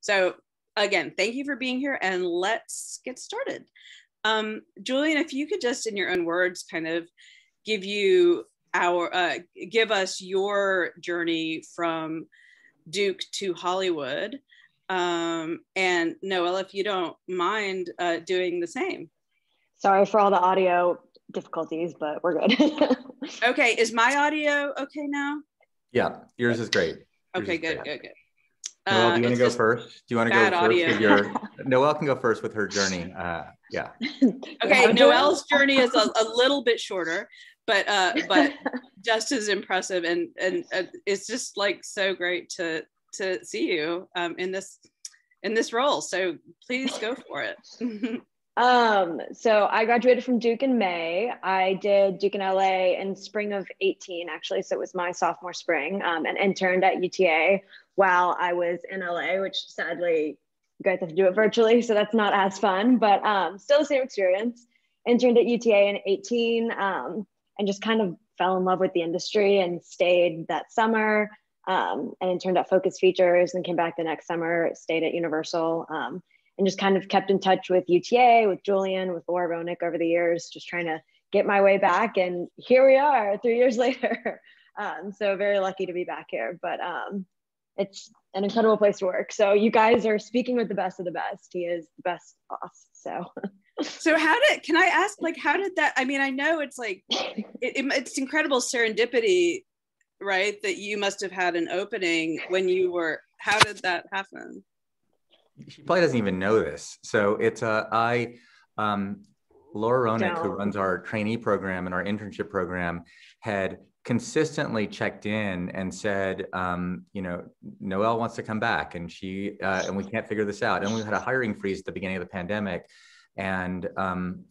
So again, thank you for being here, and let's get started. Julien, if you could just in your own words kind of give us your journey from Duke to Hollywood. And Noelle, if you don't mind doing the same. Sorry for all the audio difficulties, but we're good. Okay, is my audio okay now? Yeah, yours is great. Okay, good. Noelle, do you want to go first? Do you want to go first with your... Noelle can go first with her journey. Yeah. Okay, Noelle's journey is a little bit shorter, but just as impressive, and it's just like so great to see you in this role. So please go for it. So I graduated from Duke in May. I did Duke in LA in spring of 18, actually. So it was my sophomore spring, and interned at UTA while I was in LA, which sadly you guys have to do it virtually. So that's not as fun, but still the same experience. Interned at UTA in 18 and just kind of fell in love with the industry and stayed that summer and interned at Focus Features and came back the next summer, stayed at Universal. And just kind of kept in touch with UTA, with Julien, with Laura Ronick over the years, just trying to get my way back. And here we are 3 years later. So very lucky to be back here, but it's an incredible place to work. So you guys are speaking with the best of the best. He is the best boss, so. So can I ask, like, how did that, I mean, I know it's like, it's incredible serendipity, right? That you must have had an opening when you were, how did that happen? She probably doesn't even know this. So it's Laura Ronick, who runs our trainee program and our internship program, had consistently checked in and said, Noelle wants to come back, and and we can't figure this out. And we had a hiring freeze at the beginning of the pandemic. And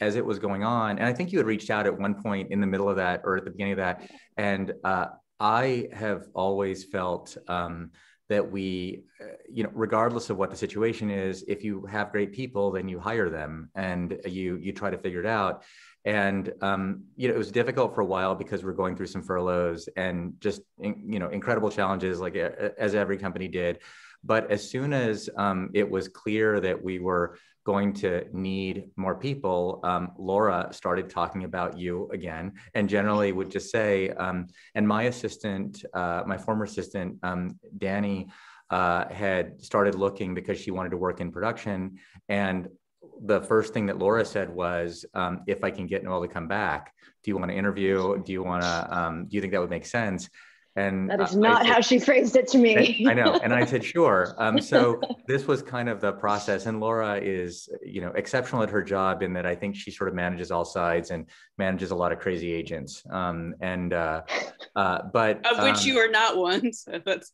as it was going on, and I think you had reached out at one point in the middle of that or at the beginning of that. And I have always felt that we, regardless of what the situation is, if you have great people, then you hire them and you try to figure it out. And, it was difficult for a while because we're going through some furloughs and just, incredible challenges, like as every company did. But as soon as it was clear that we were going to need more people, Laura started talking about you again, and generally would just say, and my assistant, my former assistant, Danny, had started looking because she wanted to work in production. And the first thing that Laura said was, if I can get Noelle to come back, do you want to interview? Do you want to, do you think that would make sense? And that is not how she phrased it to me. I know. And I said, sure. So this was kind of the process. And Laura is, exceptional at her job in that I think she sort of manages all sides and manages a lot of crazy agents. But of which you are not one. So that's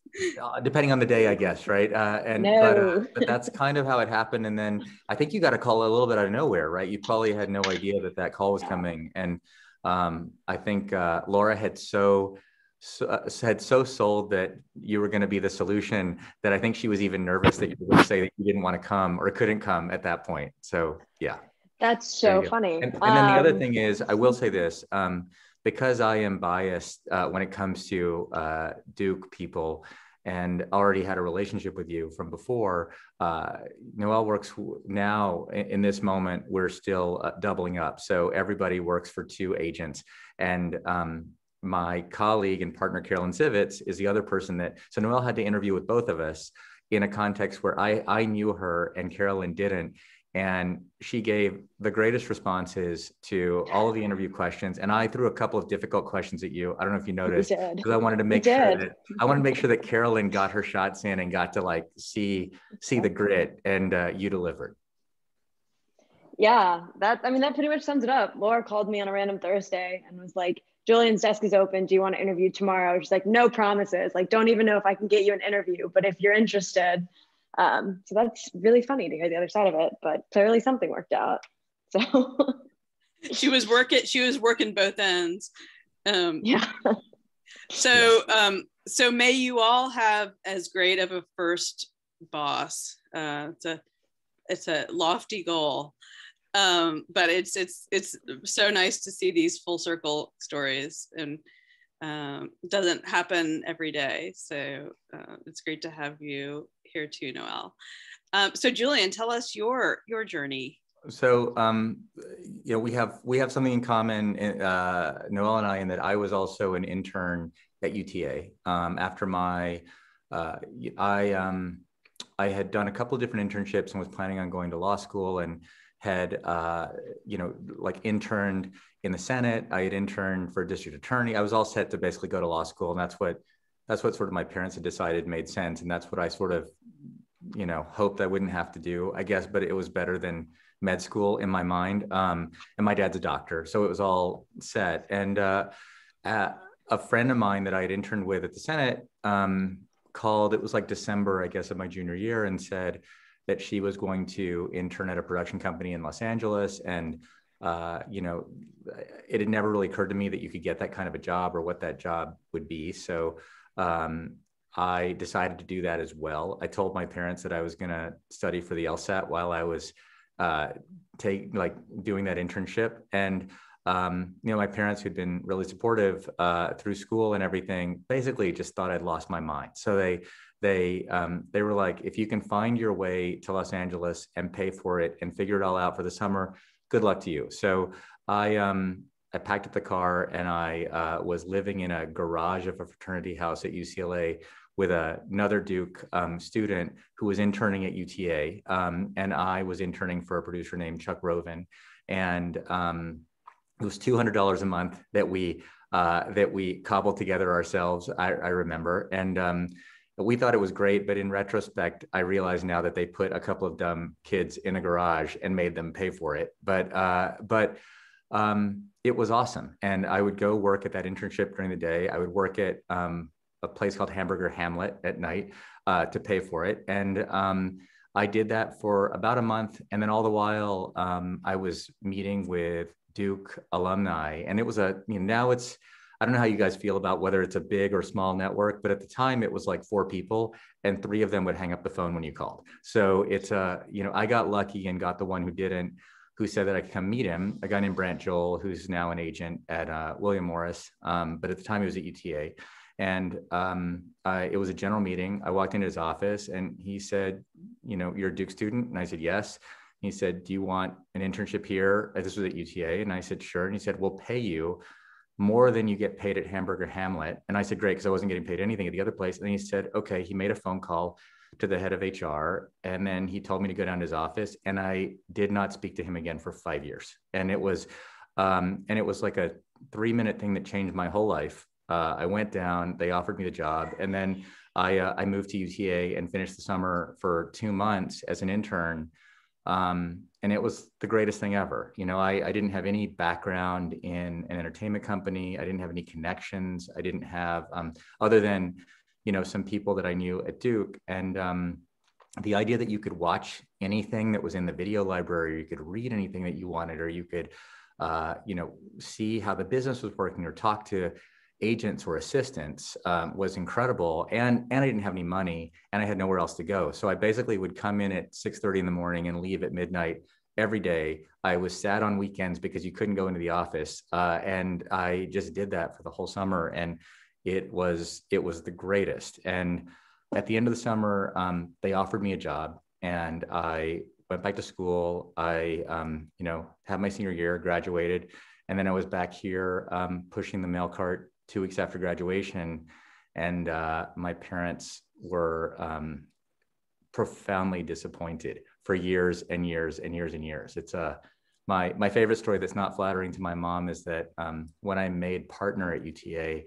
depending on the day, I guess. Right. But that's kind of how it happened. And then I think you got a call a little bit out of nowhere, right? You probably had no idea that call was coming. And I think Laura had so sold that you were going to be the solution that I think she was even nervous that you were going to say that you didn't want to come or couldn't come at that point. So yeah. That's so funny. And then the other thing is, I will say this, because I am biased when it comes to Duke people and already had a relationship with you from before, Noelle works now in this moment, we're still doubling up. So everybody works for 2 agents. And my colleague and partner, Carolyn Sivitz, is the other person so Noelle had to interview with both of us in a context where I knew her and Carolyn didn't. And she gave the greatest responses to all of the interview questions. And I threw a couple of difficult questions at you. I don't know if you noticed, because I wanted to make sure that Carolyn got her shots in and got to see the grit, and you delivered. Yeah, that pretty much sums it up. Laura called me on a random Thursday and was like, Julien's desk is open. Do you want to interview tomorrow? She's like, no promises. Like, don't even know if I can get you an interview, but if you're interested. So that's really funny to hear the other side of it, but clearly something worked out. So she was working both ends. Yeah. So may you all have as great of a first boss. It's a lofty goal. But it's so nice to see these full circle stories, and doesn't happen every day. So it's great to have you here too, Noelle. So Julien, tell us your journey. So, you know, we have something in common, Noelle and I, in that I was also an intern at UTA. After my, I had done a couple of different internships and was planning on going to law school, and had, you know, like interned in the Senate. I had interned for a district attorney. I was all set to basically go to law school, and that's what sort of my parents had decided made sense, and that's what I sort of, you know, hoped I wouldn't have to do, I guess. But it was better than med school in my mind. And my dad's a doctor, so it was all set. And a friend of mine that I had interned with at the Senate called, it was like December, I guess, of my junior year, and said that she was going to intern at a production company in Los Angeles. And, you know, it had never really occurred to me that you could get that kind of a job or what that job would be. So I decided to do that as well. I told my parents that I was going to study for the LSAT while I was doing that internship. And, you know, my parents, who'd been really supportive through school and everything, basically just thought I'd lost my mind. So they were like, if you can find your way to Los Angeles and pay for it and figure it all out for the summer, good luck to you. So I packed up the car, and I was living in a garage of a fraternity house at UCLA with another Duke student who was interning at UTA. And I was interning for a producer named Chuck Roven. And it was $200 a month that we cobbled together ourselves, I remember. And we thought it was great, but in retrospect, I realize now that they put a couple of dumb kids in a garage and made them pay for it. But it was awesome. And I would go work at that internship during the day. I would work at a place called Hamburger Hamlet at night to pay for it. And I did that for about a month. And then all the while, I was meeting with Duke alumni. And it was now it's, I don't know how you guys feel about whether it's a big or small network, but at the time it was like 4 people, and 3 of them would hang up the phone when you called. So it's you know, I got lucky and got the one who didn't, who said that I could come meet him, a guy named Brant Joel, who's now an agent at William Morris. But at the time he was at UTA. And it was a general meeting. I walked into his office and he said, you know, you're a Duke student? And I said, yes. He said, do you want an internship here? This was at UTA. And I said, sure. And he said, we'll pay you more than you get paid at Hamburger Hamlet. And I said, great, because I wasn't getting paid anything at the other place. And he said, okay. He made a phone call to the head of HR. And then he told me to go down to his office. And I did not speak to him again for 5 years. And it was like a 3-minute thing that changed my whole life. I went down, they offered me the job. And then I moved to UTA and finished the summer for 2 months as an intern. And it was the greatest thing ever. You know, I didn't have any background in an entertainment company. I didn't have any connections. I didn't have, other than, you know, some people that I knew at Duke. And the idea that you could watch anything that was in the video library, or you could read anything that you wanted, or you could, you know, see how the business was working, or talk to agents or assistants was incredible. And I didn't have any money, and I had nowhere else to go. So I basically would come in at 6:30 in the morning and leave at midnight every day. I was sad on weekends because you couldn't go into the office. And I just did that for the whole summer. And it was the greatest. And at the end of the summer, they offered me a job, and I went back to school. I, you know, had my senior year, graduated. And then I was back here pushing the mail cart 2 weeks after graduation. And my parents were profoundly disappointed for years and years and years and years. It's my favorite story that's not flattering to my mom is that when I made partner at UTA,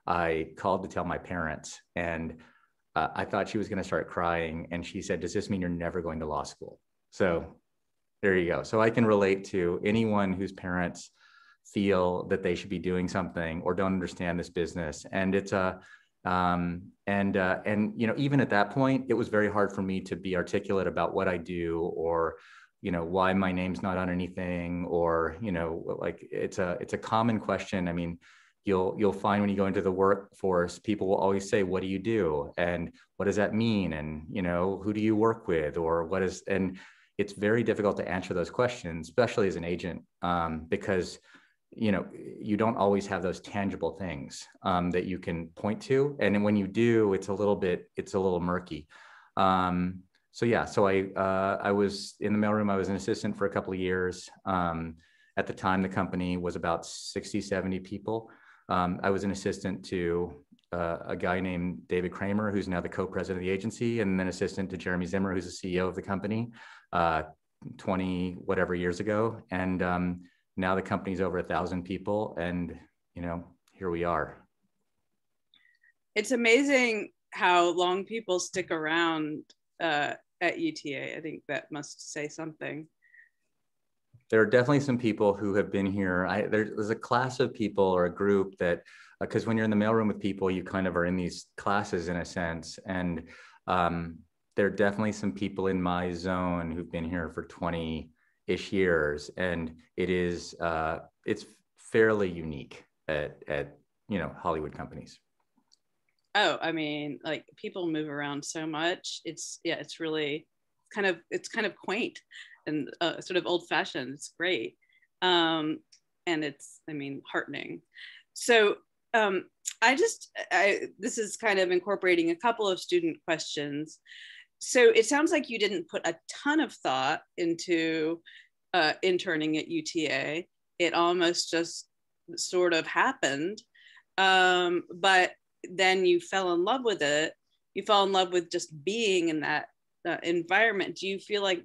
I called to tell my parents, and I thought she was going to start crying. And she said, does this mean you're never going to law school? So there you go. So I can relate to anyone whose parents feel that they should be doing something or don't understand this business. And it's and you know, even at that point, it was very hard for me to be articulate about what I do, or, you know, why my name's not on anything, or, you know, like it's a common question. I mean, you'll find when you go into the workforce, people will always say, what do you do? And what does that mean? And, you know, who do you work with, or what is, and it's very difficult to answer those questions, especially as an agent, because you don't always have those tangible things that you can point to. And when you do, it's a little murky. So I was in the mailroom. I was an assistant for a couple of years. At the time, the company was about 60, 70 people. I was an assistant to a guy named David Kramer, who's now the co-president of the agency, and then assistant to Jeremy Zimmer, who's the CEO of the company 20 whatever years ago. And now the company's over 1,000 people, and here we are. It's amazing how long people stick around at UTA. I think that must say something. There are definitely some people who have been here. There's a class of people or a group that, because when you're in the mailroom with people, you kind of are in these classes in a sense. And there are definitely some people in my zone who've been here for 20-ish years. And it's fairly unique at Hollywood companies. Oh, I mean, like, people move around so much. It's really kind of quaint and sort of old fashioned. It's great. And it's, heartening. So this is kind of incorporating a couple of student questions. So it sounds like you didn't put a ton of thought into interning at UTA. It almost just sort of happened. But then you fell in love with it. You fell in love with just being in that environment. Do you feel like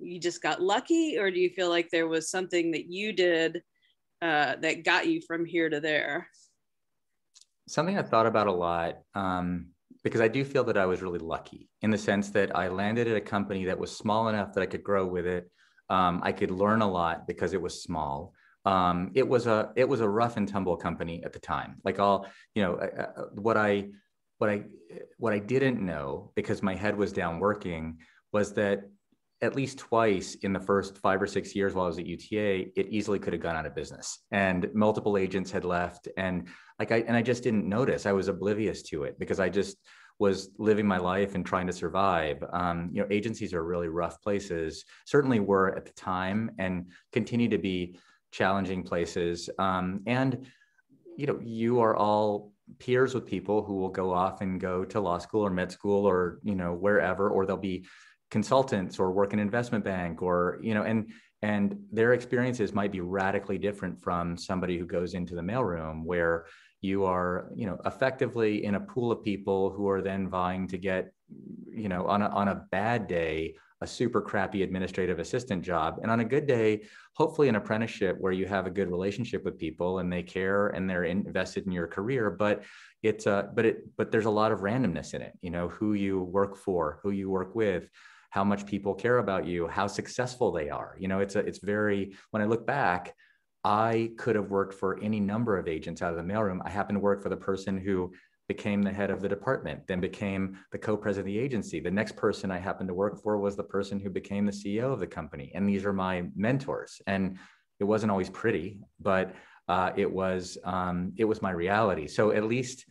you just got lucky, or do you feel like there was something that you did that got you from here to there? Something I've thought about a lot, because I do feel that I was really lucky in the sense that I landed at a company that was small enough that I could grow with it. I could learn a lot because it was small. It was a rough and tumble company at the time. Like what I didn't know, because my head was down working, was that at least twice in the first 5 or 6 years while I was at UTA, it easily could have gone out of business, and multiple agents had left, and I just didn't notice. I was oblivious to it because I just was living my life and trying to survive. Agencies are really rough places, certainly were at the time, and continue to be challenging places. And you are all peers with people who will go off and go to law school or med school or wherever, or they'll be consultants or work in an investment bank, or and their experiences might be radically different from somebody who goes into the mailroom, where you are effectively in a pool of people who are then vying to get on a bad day a super crappy administrative assistant job, and on a good day hopefully an apprenticeship where you have a good relationship with people and they care and they're invested in your career. But but there's a lot of randomness in it. Who you work for, who you work with, how much people care about you, how successful they are. It's very, when I look back, I could have worked for any number of agents out of the mailroom. I happened to work for the person who became the head of the department, then became the co-president of the agency. The next person I happened to work for was the person who became the CEO of the company. And these are my mentors. And it wasn't always pretty, but it was my reality. So at least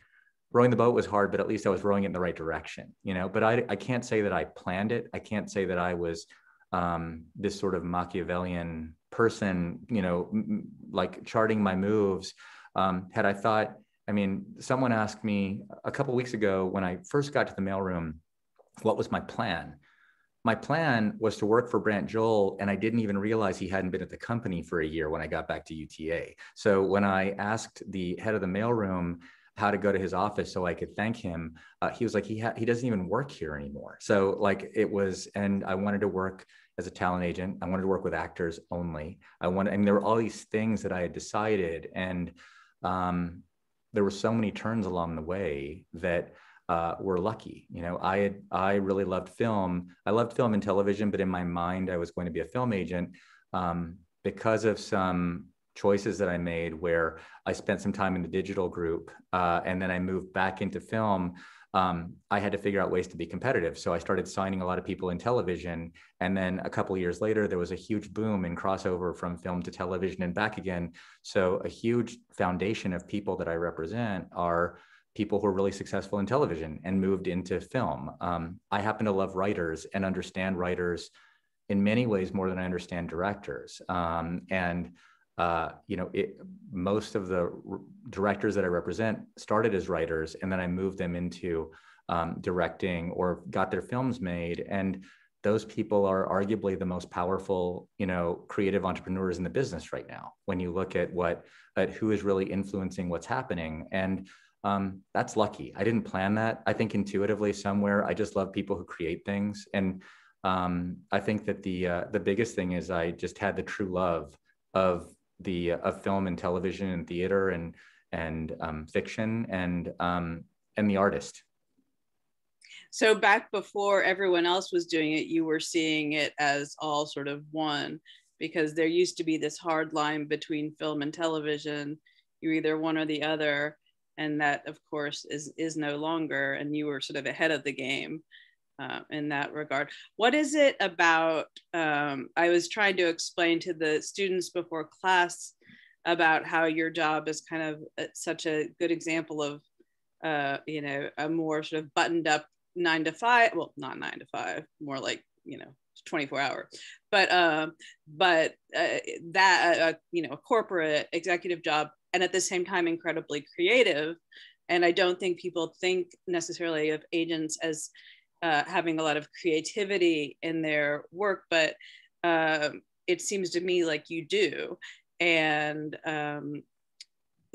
rowing the boat was hard, but at least I was rowing it in the right direction, but I can't say that I planned it. I can't say that I was this sort of Machiavellian person, like charting my moves. Had I thought, someone asked me a couple of weeks ago when I first got to the mailroom, what was my plan? My plan was to work for Brant Joel, and I didn't even realize he hadn't been at the company for a year when I got back to UTA. So when I asked the head of the mailroom how to go to his office so I could thank him, he was like, he doesn't even work here anymore. So and I wanted to work as a talent agent. I wanted to work with actors only. There were all these things that I had decided, and there were so many turns along the way that were lucky. I really loved film. I loved film and television, but in my mind, I was going to be a film agent because of some choices that I made where I spent some time in the digital group and then I moved back into film. I had to figure out ways to be competitive. So I started signing a lot of people in television. And then a couple of years later, there was a huge boom in crossover from film to television and back again. So a huge foundation of people that I represent are people who are really successful in television and moved into film. I happen to love writers and understand writers in many ways more than I understand directors. most of the directors that I represent started as writers, and then I moved them into directing or got their films made. And those people are arguably the most powerful, creative entrepreneurs in the business right now, when you look at who is really influencing what's happening. And that's lucky. I didn't plan that. I think intuitively somewhere, I just love people who create things. And I think that the biggest thing is I just had the true love of film and television and theater and fiction and the artist. So back before everyone else was doing it, you were seeing it as all sort of one, because there used to be this hard line between film and television. You're either one or the other, and that of course is no longer, and you were sort of ahead of the game in that regard. What is it about, I was trying to explain to the students before class about how your job is kind of such a good example of a more sort of buttoned up 9 to 5, well, not 9 to 5, more like 24 hour, but that a corporate executive job, and at the same time incredibly creative. And I don't think people think necessarily of agents as having a lot of creativity in their work, but it seems to me like you do. And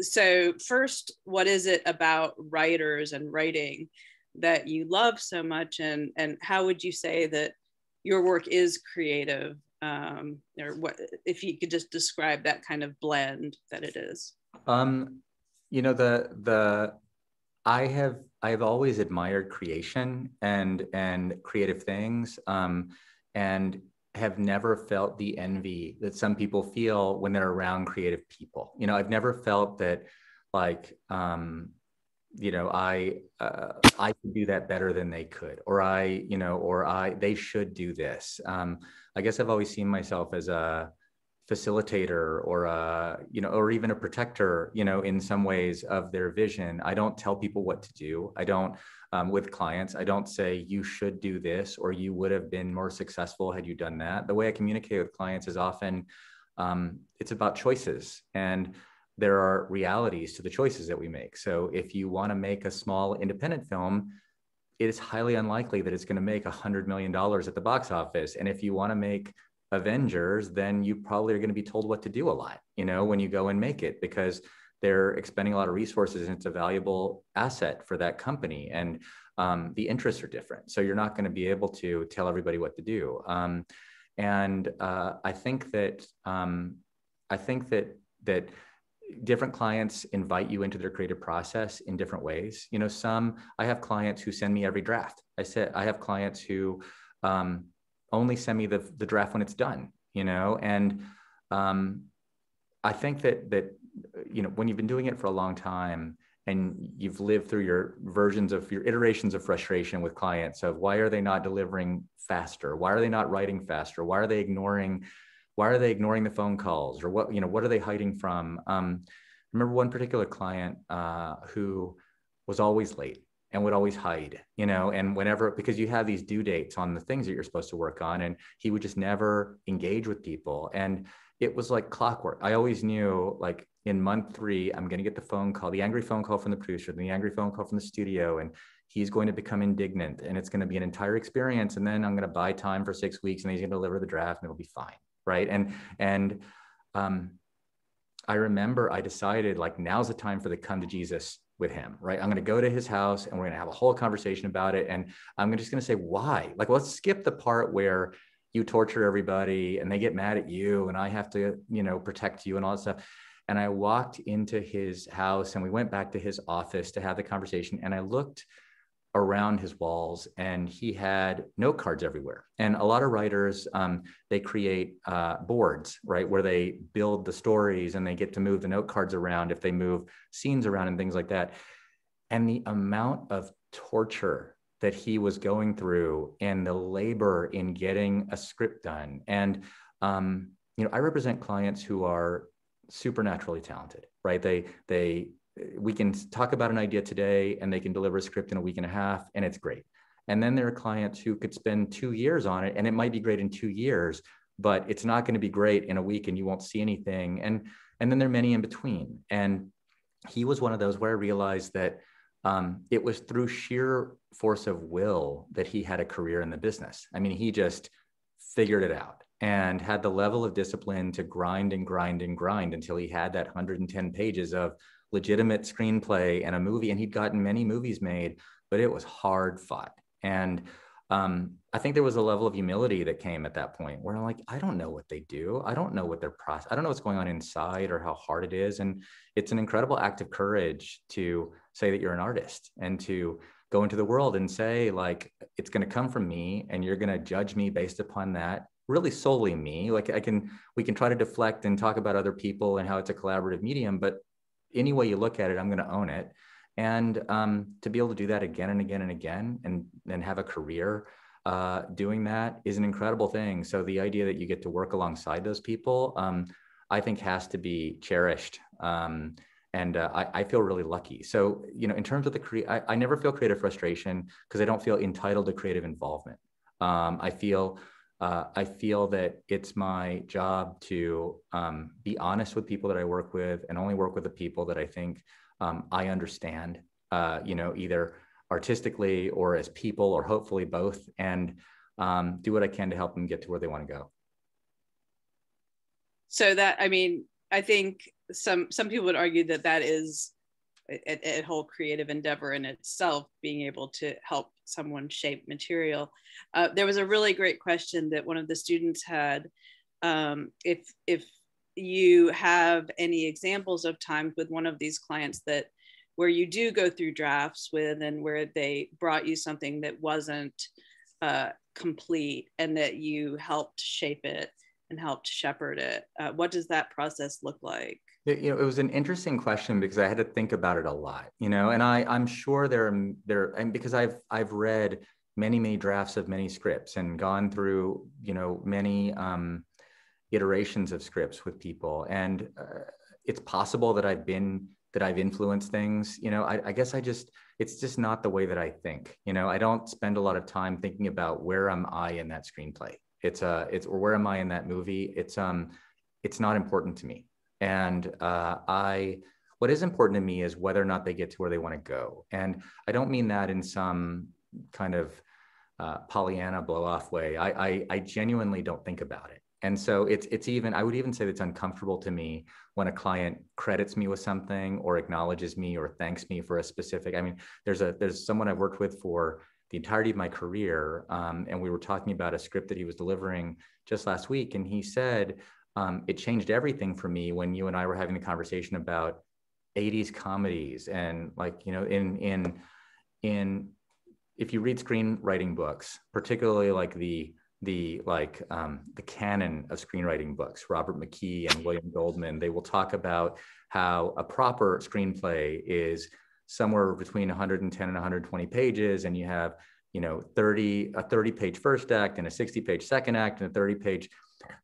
so first, what is it about writers and writing that you love so much, and how would you say that your work is creative, or what, if you could just describe that kind of blend that it is? I've always admired creation and creative things, and have never felt the envy that some people feel when they're around creative people. I've never felt that like, I could do that better than they could, or they should do this. I guess I've always seen myself as a facilitator or even a protector, in some ways of their vision. I don't tell people what to do. I don't, with clients, I don't say you should do this, or you would have been more successful had you done that. The way I communicate with clients is often, it's about choices, and there are realities to the choices that we make. So if you want to make a small independent film, it is highly unlikely that it's going to make $100 million at the box office. And if you want to make Avengers, then you probably are going to be told what to do a lot, when you go and make it, because they're expending a lot of resources and it's a valuable asset for that company. And the interests are different. So you're not going to be able to tell everybody what to do. I think that different clients invite you into their creative process in different ways. I have clients who send me every draft. I have clients who only send me the draft when it's done, and I think that when you've been doing it for a long time and you've lived through your iterations of frustration with clients of why are they not delivering faster? Why are they not writing faster? Why are they ignoring the phone calls, or what are they hiding from? I remember one particular client who was always late and would always hide, and because you have these due dates on the things that you're supposed to work on, and he would just never engage with people. And it was like clockwork. I always knew, like, in month 3, I'm going to get the angry phone call from the producer, the angry phone call from the studio, and he's going to become indignant, and it's going to be an entire experience. And then I'm going to buy time for 6 weeks, and he's going to deliver the draft, and it'll be fine. Right. And I remember I decided, like, now's the time for the come to Jesus with him. Right. I'm going to go to his house and we're going to have a whole conversation about it. And I'm just going to say, why? Like, let's skip the part where you torture everybody and they get mad at you and I have to, protect you and all that stuff. And I walked into his house and we went back to his office to have the conversation. And I looked around his walls and he had note cards everywhere. And a lot of writers, they create boards, right, where they build the stories and they get to move the note cards around if they move scenes around and things like that. And the amount of torture that he was going through and the labor in getting a script done. And, I represent clients who are supernaturally talented, right? We can talk about an idea today and they can deliver a script in a week and a half and it's great. And then there are clients who could spend 2 years on it and it might be great in 2 years, but it's not going to be great in a week and you won't see anything. And then there are many in between. And he was one of those where I realized that it was through sheer force of will that he had a career in the business. I mean, he just figured it out and had the level of discipline to grind and grind and grind until he had that 110 pages of legitimate screenplay and a movie. And he'd gotten many movies made, but it was hard fought. And I think there was a level of humility that came at that point where I'm like, I don't know what they do. I don't know what their process, I don't know what's going on inside or how hard it is. And it's an incredible act of courage to say that you're an artist and to go into the world and say, like, it's going to come from me and you're going to judge me based upon that, really solely me. Like we can try to deflect and talk about other people and how it's a collaborative medium, but any way you look at it, I'm going to own it. And to be able to do that again and again and again and have a career doing that is an incredible thing. So the idea that you get to work alongside those people, I think has to be cherished. And I feel really lucky. So, you know, in terms of I never feel creative frustration because I don't feel entitled to creative involvement. I feel that it's my job to be honest with people that I work with and only work with the people that I think I understand, you know, either artistically or as people or hopefully both, and do what I can to help them get to where they want to go. So that, I mean, I think some people would argue that that is a whole creative endeavor in itself, being able to help someone shape material. There was a really great question that one of the students had. If you have any examples of times with one of these clients that where you do go through drafts with and where they brought you something that wasn't complete and that you helped shape it and helped shepherd it, what does that process look like? You know, it was an interesting question because I had to think about it a lot, you know, and I'm sure there, and because I've read many drafts of many scripts and gone through, you know, many iterations of scripts with people. And it's possible that I've influenced things, you know. I guess it's just not the way that I think, you know. I don't spend a lot of time thinking about where am I in that screenplay. Or where am I in that movie? It's not important to me. And what is important to me is whether or not they get to where they want to go. And I don't mean that in some kind of Pollyanna blow off way. I genuinely don't think about it. And so it's even, I would even say it's uncomfortable to me when a client credits me with something or acknowledges me or thanks me for a specific, I mean, there's someone I've worked with for the entirety of my career. And we were talking about a script that he was delivering just last week. And he said, it changed everything for me when you and I were having the conversation about 80s comedies. And like, you know, in if you read screenwriting books, particularly like the canon of screenwriting books, Robert McKee and William Goldman, they will talk about how a proper screenplay is somewhere between 110 and 120 pages. And you have, you know, a 30-page first act and a 60-page second act and a 30-page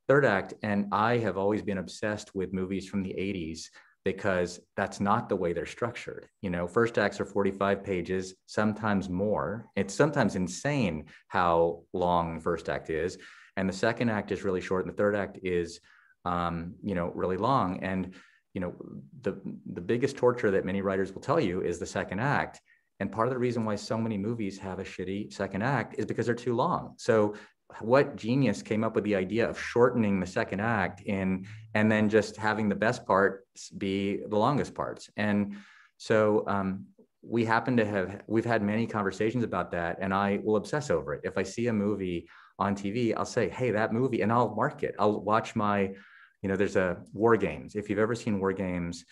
third act. And I have always been obsessed with movies from the 80s because that's not the way they're structured. You know, first acts are 45 pages, sometimes more. It's sometimes insane how long the first act is. And the second act is really short and the third act is, you know, really long. And, you know, the biggest torture that many writers will tell you is the second act. And part of the reason why so many movies have a shitty second act is because they're too long. So what genius came up with the idea of shortening the second act and then just having the best parts be the longest parts? And so we've had many conversations about that, and I will obsess over it. If I see a movie on TV, I'll say, hey, that movie, and I'll mark it. I'll watch there's a War Games. If you've ever seen War Games,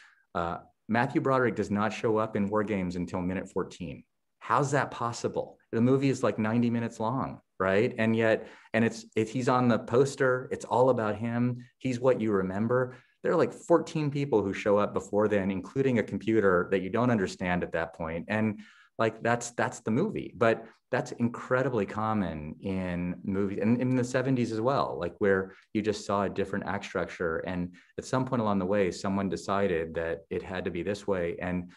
Matthew Broderick does not show up in War Games until minute 14. How's that possible? The movie is like 90 minutes long, right? And yet, he's on the poster. It's all about him. He's what you remember. There are like 14 people who show up before then, including a computer that you don't understand at that point. And like, that's the movie. But that's incredibly common in movies and in the 70s as well, like where you just saw a different act structure. And at some point along the way, someone decided that it had to be this way. And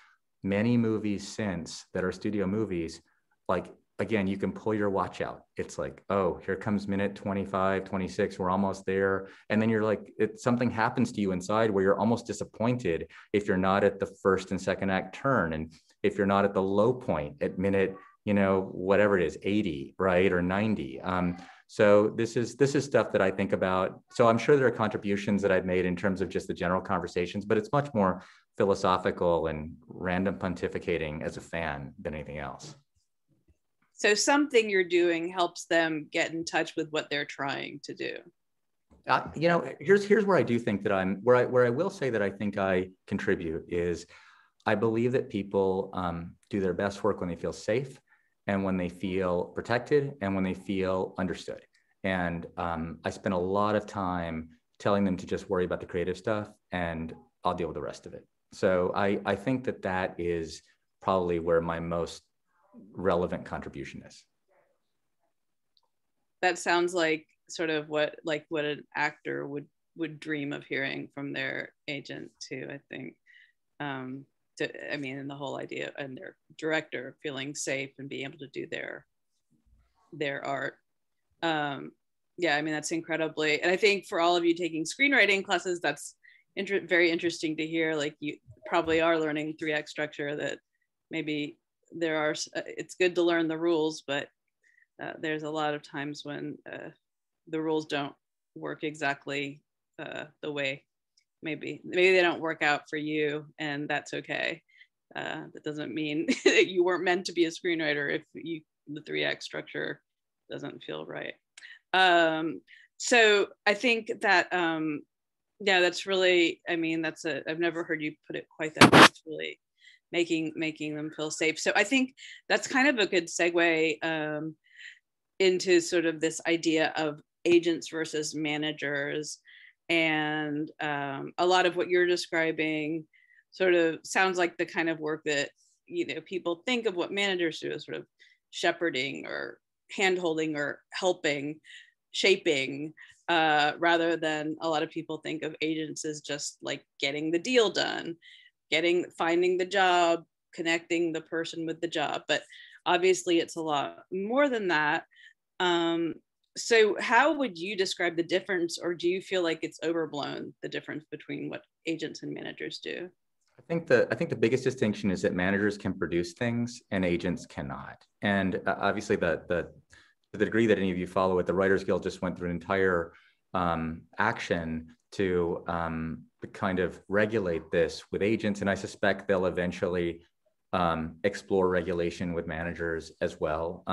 many movies since that are studio movies, like again, you can pull your watch out. It's like, oh, here comes minute 25, 26, we're almost there. And then you're like, something happens to you inside where you're almost disappointed if you're not at the first and second act turn. And if you're not at the low point at minute, whatever it is, 80, right? Or 90. So this is stuff that I think about. So I'm sure there are contributions that I've made in terms of just the general conversations, but it's much more philosophical and random pontificating as a fan than anything else. So something you're doing helps them get in touch with what they're trying to do. Here's where I do think that where I will say that I think I contribute is I believe that people do their best work when they feel safe and when they feel protected and when they feel understood. And I spend a lot of time telling them to just worry about the creative stuff and I'll deal with the rest of it. So I think that is probably where my most relevant contribution is. That sounds like sort of what an actor would dream of hearing from their agent too, I think. And the whole idea and their director feeling safe and being able to do their art. That's incredibly, and I think for all of you taking screenwriting classes, that's very interesting to hear. Like you probably are learning 3-act structure, that maybe it's good to learn the rules, but there's a lot of times when the rules don't work exactly the way maybe they don't work out for you, and that's okay. That doesn't mean that you weren't meant to be a screenwriter if the 3-act structure doesn't feel right. So I think that that's really, I've never heard you put it quite that way. It's really making them feel safe. So I think that's kind of a good segue into sort of this idea of agents versus managers. And a lot of what you're describing sort of sounds like the kind of work that, people think of what managers do as sort of shepherding or hand-holding or helping, shaping, rather than a lot of people think of agents as just like getting the deal done, finding the job, connecting the person with the job. But obviously it's a lot more than that. So how would you describe the difference, or do you feel like it's overblown, the difference between what agents and managers do? I think the biggest distinction is that managers can produce things and agents cannot. And obviously the degree that any of you follow it, the Writers Guild just went through an entire action to kind of regulate this with agents. And I suspect they'll eventually explore regulation with managers as well.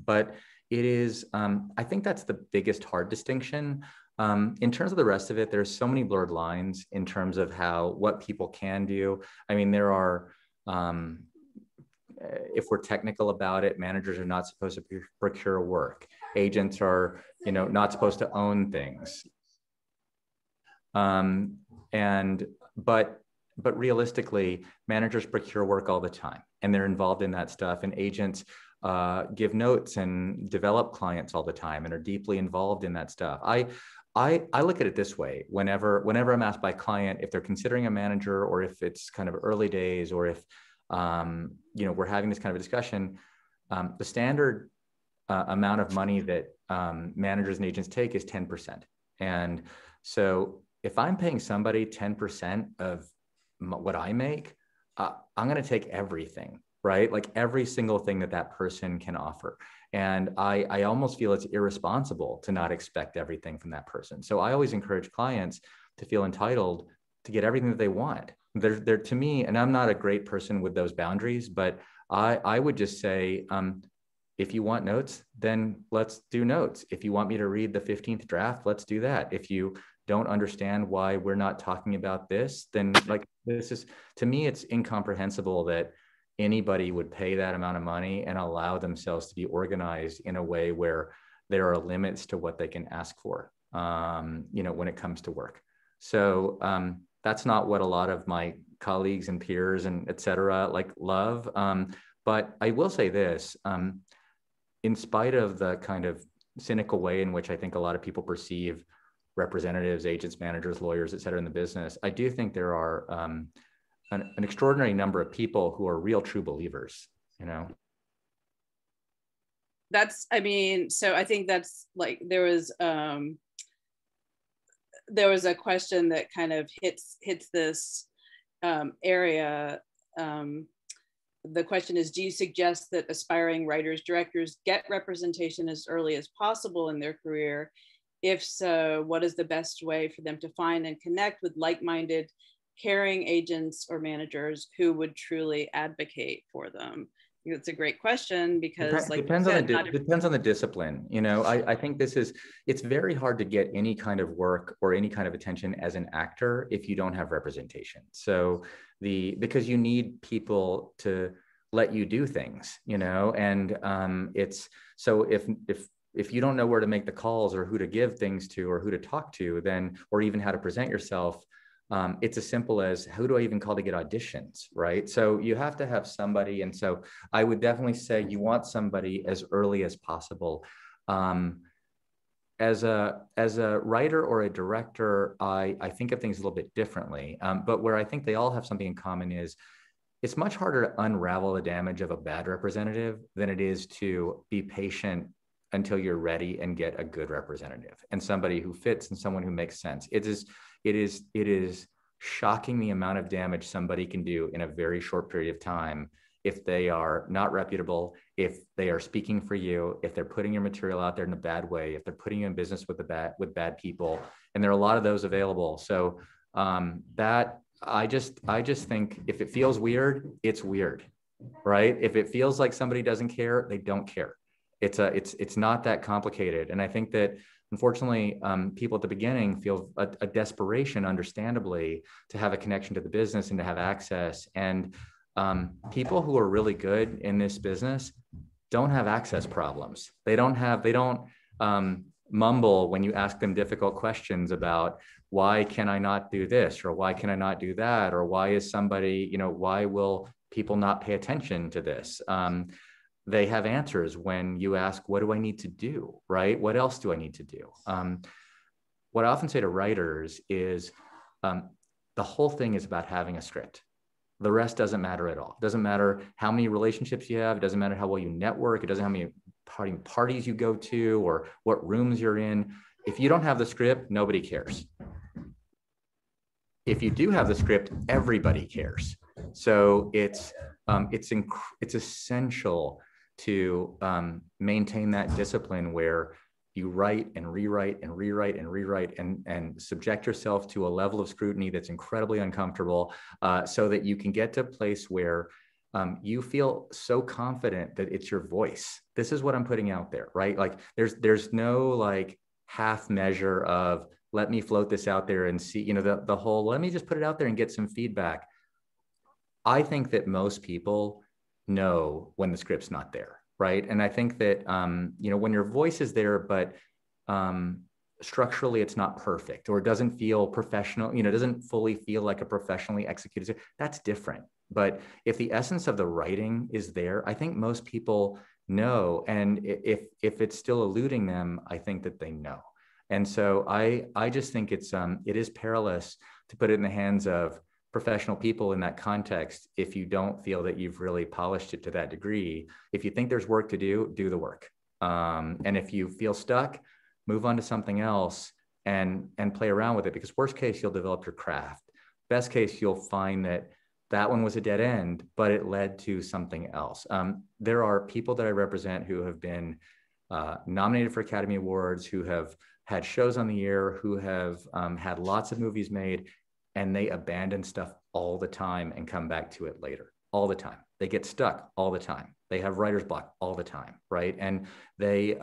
But it is, I think that's the biggest hard distinction. In terms of the rest of it, there's so many blurred lines in terms of what people can do. There are, if we're technical about it, managers are not supposed to procure work. Agents are, not supposed to own things. But realistically, managers procure work all the time, and they're involved in that stuff. And agents give notes and develop clients all the time, and are deeply involved in that stuff. I look at it this way: whenever I'm asked by a client if they're considering a manager, or if it's kind of early days, or if we're having this kind of a discussion, the standard amount of money that managers and agents take is 10%. And so if I'm paying somebody 10% of what I make, I'm going to take everything, right? Like every single thing that person can offer. And I almost feel it's irresponsible to not expect everything from that person. So I always encourage clients to feel entitled to get everything that they want. They're to me, and I'm not a great person with those boundaries, but I would just say, if you want notes, then let's do notes. If you want me to read the 15th draft, let's do that. If you don't understand why we're not talking about this, then this is, to me, it's incomprehensible that anybody would pay that amount of money and allow themselves to be organized in a way where there are limits to what they can ask for, when it comes to work. So that's not what a lot of my colleagues and peers and et cetera love. But I will say this, in spite of the kind of cynical way in which I think a lot of people perceive representatives, agents, managers, lawyers, et cetera, in the business, I do think there are an extraordinary number of people who are real true believers, that's, I mean, so I think that's like, there was a question that kind of hits this area. The question is, do you suggest that aspiring writers, directors get representation as early as possible in their career? If so, what is the best way for them to find and connect with like-minded, caring agents or managers who would truly advocate for them? I think that's a great question, because depends on the discipline. You know, I think it's very hard to get any kind of work or any kind of attention as an actor if you don't have representation. So because you need people to let you do things, you know, and it's, so if you don't know where to make the calls or who to give things to or who to talk to, then, or even how to present yourself, it's as simple as, who do I even call to get auditions, right? So you have to have somebody. And so I would definitely say you want somebody as early as possible. As a writer or a director, I think of things a little bit differently. But where I think they all have something in common is, it's much harder to unravel the damage of a bad representative than it is to be patient until you're ready and get a good representative and somebody who fits and someone who makes sense. It is shocking the amount of damage somebody can do in a very short period of time if they are not reputable, if they are speaking for you, if they're putting your material out there in a bad way, if they're putting you in business with bad people. And there are a lot of those available. So that I just think if it feels weird, it's weird, right? If it feels like somebody doesn't care, they don't care. It's not that complicated. And I think that unfortunately, people at the beginning feel a desperation, understandably, to have a connection to the business and to have access. And people who are really good in this business don't have access problems. They don't mumble when you ask them difficult questions about, why can I not do this? Or why can I not do that? Or why is somebody, you know, why will people not pay attention to this? They have answers when you ask, what do I need to do, right? What else do I need to do? What I often say to writers is the whole thing is about having a script. The rest doesn't matter at all. It doesn't matter how many relationships you have. It doesn't matter how well you network. It doesn't matter how many parties you go to or what rooms you're in. If you don't have the script, nobody cares. If you do have the script, everybody cares. So it's essential to maintain that discipline where you write and rewrite and rewrite and rewrite and subject yourself to a level of scrutiny that's incredibly uncomfortable, so that you can get to a place where you feel so confident that it's your voice. This is what I'm putting out there, right? Like there's no like half measure of, let me float this out there and see, you know, the whole, let me just put it out there and get some feedback. I think that most people know when the script's not there, right? And I think that, you know, when your voice is there, but structurally it's not perfect, or it doesn't feel professional, you know, it doesn't fully feel like a professionally executed, that's different. But if the essence of the writing is there, I think most people know. And if it's still eluding them, I think that they know. And so I just think it is perilous to put it in the hands of professional people in that context if you don't feel that you've really polished it to that degree. If you think there's work to do, do the work. And if you feel stuck, move on to something else and play around with it, because worst case, you'll develop your craft. Best case, you'll find that one was a dead end, but it led to something else. There are people that I represent who have been nominated for Academy Awards, who have had shows on the air, who have had lots of movies made, and they abandon stuff all the time and come back to it later, all the time. They get stuck all the time. They have writer's block all the time, right? And they,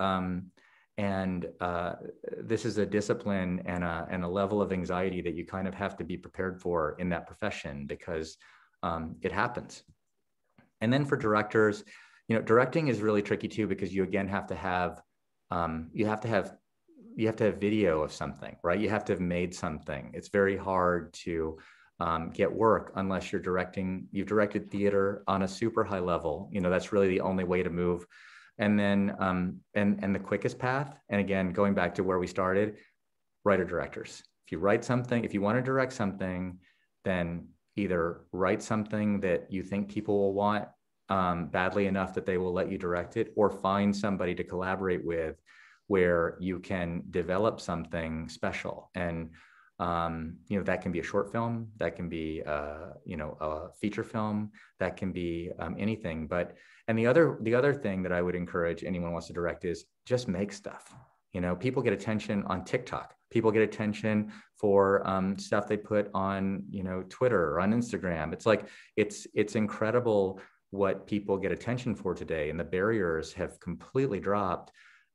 this is a discipline and a level of anxiety that you kind of have to be prepared for in that profession, because it happens. And then for directors, you know, directing is really tricky too, because you again have to have, you have to have video of something, right? You have to have made something. It's very hard to get work unless you've directed theater on a super high level. You know, that's really the only way to move. And then, and the quickest path, and again, going back to where we started, writer directors. If you write something, if you want to direct something, then either write something that you think people will want badly enough that they will let you direct it, or find somebody to collaborate with where you can develop something special. And that can be a short film, that can be a feature film, that can be anything. And the other thing that I would encourage anyone who wants to direct is just make stuff. People get attention on TikTok. People get attention for stuff they put on, Twitter or on Instagram. It's like, it's incredible what people get attention for today, and the barriers have completely dropped.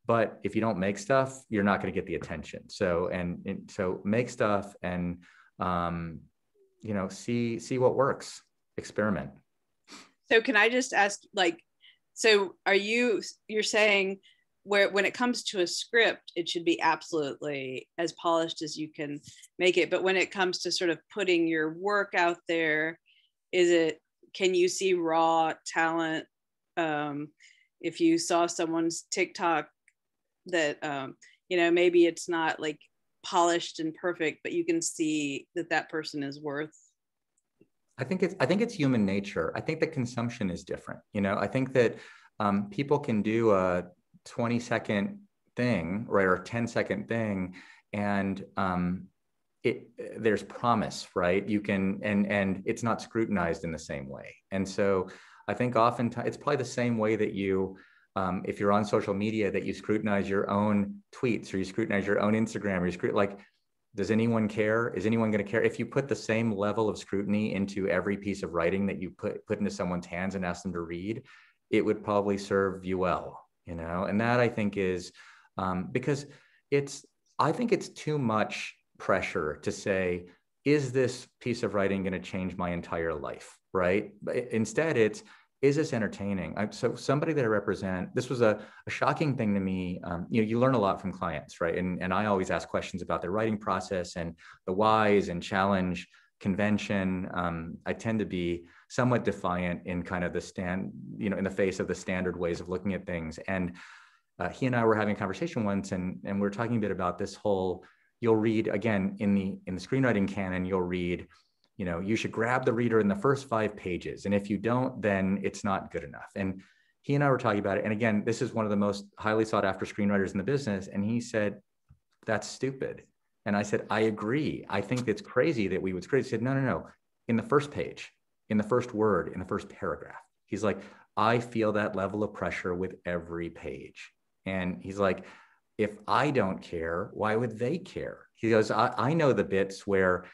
But if you don't make stuff, you're not going to get the attention. So make stuff and see what works. Experiment. So can I just ask, so you're saying when it comes to a script, it should be absolutely as polished as you can make it. But when it comes to sort of putting your work out there, can you see raw talent? If you saw someone's TikTok that, maybe it's not like polished and perfect, but you can see that person is worth. I think it's human nature. I think the consumption is different. I think that people can do a 20-second thing, right, or a 10-second thing, and there's promise, right? You can, and it's not scrutinized in the same way. And so I think oftentimes it's probably the same way that you, if you're on social media, that you scrutinize your own tweets, or you scrutinize your own Instagram, or does anyone care? Is anyone going to care? If you put the same level of scrutiny into every piece of writing that you put into someone's hands and ask them to read, it would probably serve you well, and that I think is because I think it's too much pressure to say, is this piece of writing going to change my entire life, right? But instead, is this entertaining? So somebody that I represent, this was a shocking thing to me. You learn a lot from clients, right? And I always ask questions about their writing process and the whys, and challenge convention. I tend to be somewhat defiant in kind of in the face of the standard ways of looking at things. And he and I were having a conversation once, and we were talking a bit about this whole, you'll read, again, in the screenwriting canon, you'll read, you should grab the reader in the first 5 pages. And if you don't, then it's not good enough. And he and I were talking about it. And again, this is one of the most highly sought after screenwriters in the business. And he said, that's stupid. And I said, I agree. I think it's crazy that we would script. He said, no. In the first page, in the first word, in the first paragraph. He's like, I feel that level of pressure with every page. And he's like, if I don't care, why would they care? He goes, I know the bits where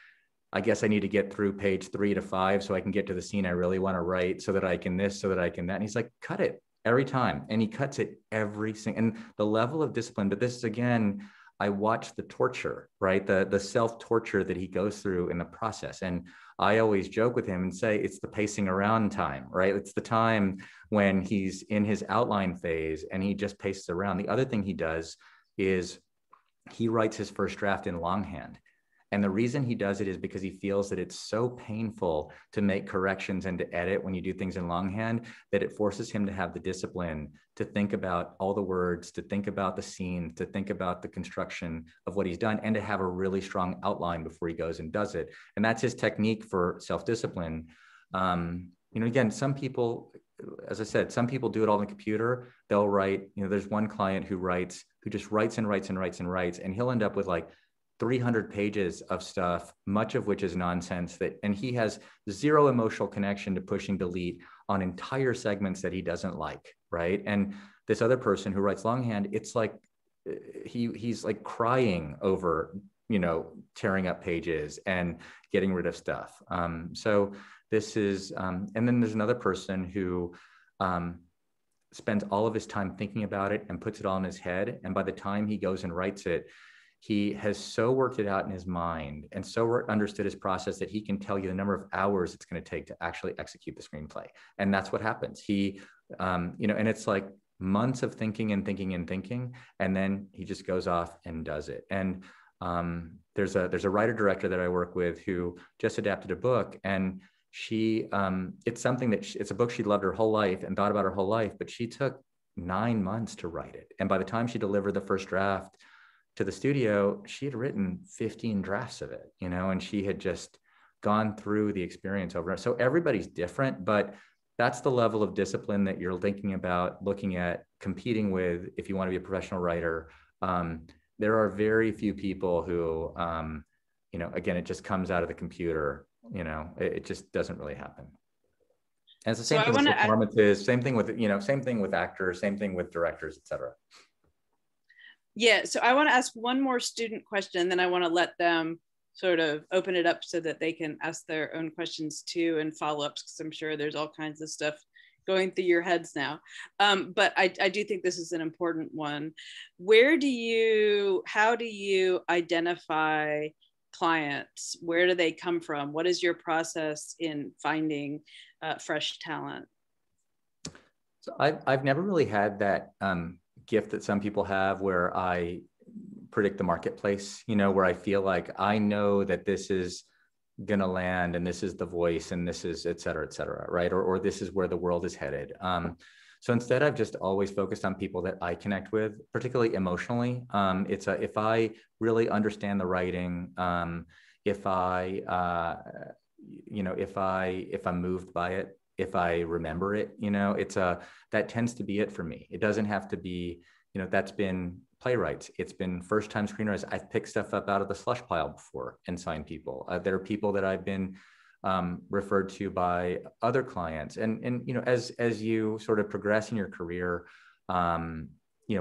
I guess I need to get through page 3 to 5 so I can get to the scene I really want to write, so that I can this, so that I can that. And he's like, cut it every time. And he cuts it every single, and the level of discipline. But this is, again, I watch the torture, right? The self-torture that he goes through in the process. And I always joke with him and say, it's the pacing around time, right? It's the time when he's in his outline phase and he just paces around. The other thing he does is he writes his first draft in longhand. And the reason he does it is because he feels that it's so painful to make corrections and to edit when you do things in longhand, that it forces him to have the discipline to think about all the words, to think about the scene, to think about the construction of what he's done, and to have a really strong outline before he goes and does it. And that's his technique for self-discipline. Again, some people, as I said, some people do it all on the computer. They'll write, there's one client who just writes and writes and writes and writes, and he'll end up with like 300 pages of stuff, much of which is nonsense, and he has zero emotional connection to pushing delete on entire segments that he doesn't like, right? And this other person who writes longhand, it's like he's like crying over, tearing up pages and getting rid of stuff. So this is, and then there's another person who spends all of his time thinking about it and puts it all in his head. And by the time he goes and writes it, he has so worked it out in his mind and so understood his process that he can tell you the number of hours it's going to take to actually execute the screenplay. And that's what happens. He, and it's like months of thinking and thinking and thinking, and then he just goes off and does it. And there's a writer director that I work with who just adapted a book, and she, it's a book she loved her whole life and thought about her whole life, but she took 9 months to write it. And by the time she delivered the first draft to the studio, she had written 15 drafts of it, and she had just gone through the experience over. So everybody's different, but that's the level of discipline that you're thinking about looking at competing with if you want to be a professional writer. There are very few people who, again, it just comes out of the computer, it just doesn't really happen. And it's the same thing with performances, same thing with actors, same thing with directors, et cetera. Yeah, so I want to ask one more student question, then I want to let them sort of open it up so that they can ask their own questions too and follow-ups, because I'm sure there's all kinds of stuff going through your heads now. But I do think this is an important one. How do you identify clients? Where do they come from? What is your process in finding fresh talent? So I've never really had that gift that some people have where I predict the marketplace, where I feel like I know that this is going to land and this is the voice and this is et cetera, right? Or this is where the world is headed. So instead, I've just always focused on people that I connect with, particularly emotionally. If I really understand the writing, if I'm moved by it, if I remember it, that tends to be it for me. It doesn't have to be, that's been playwrights. It's been first-time screenwriters. I've picked stuff up out of the slush pile before and signed people. There are people that I've been referred to by other clients. And as you sort of progress in your career,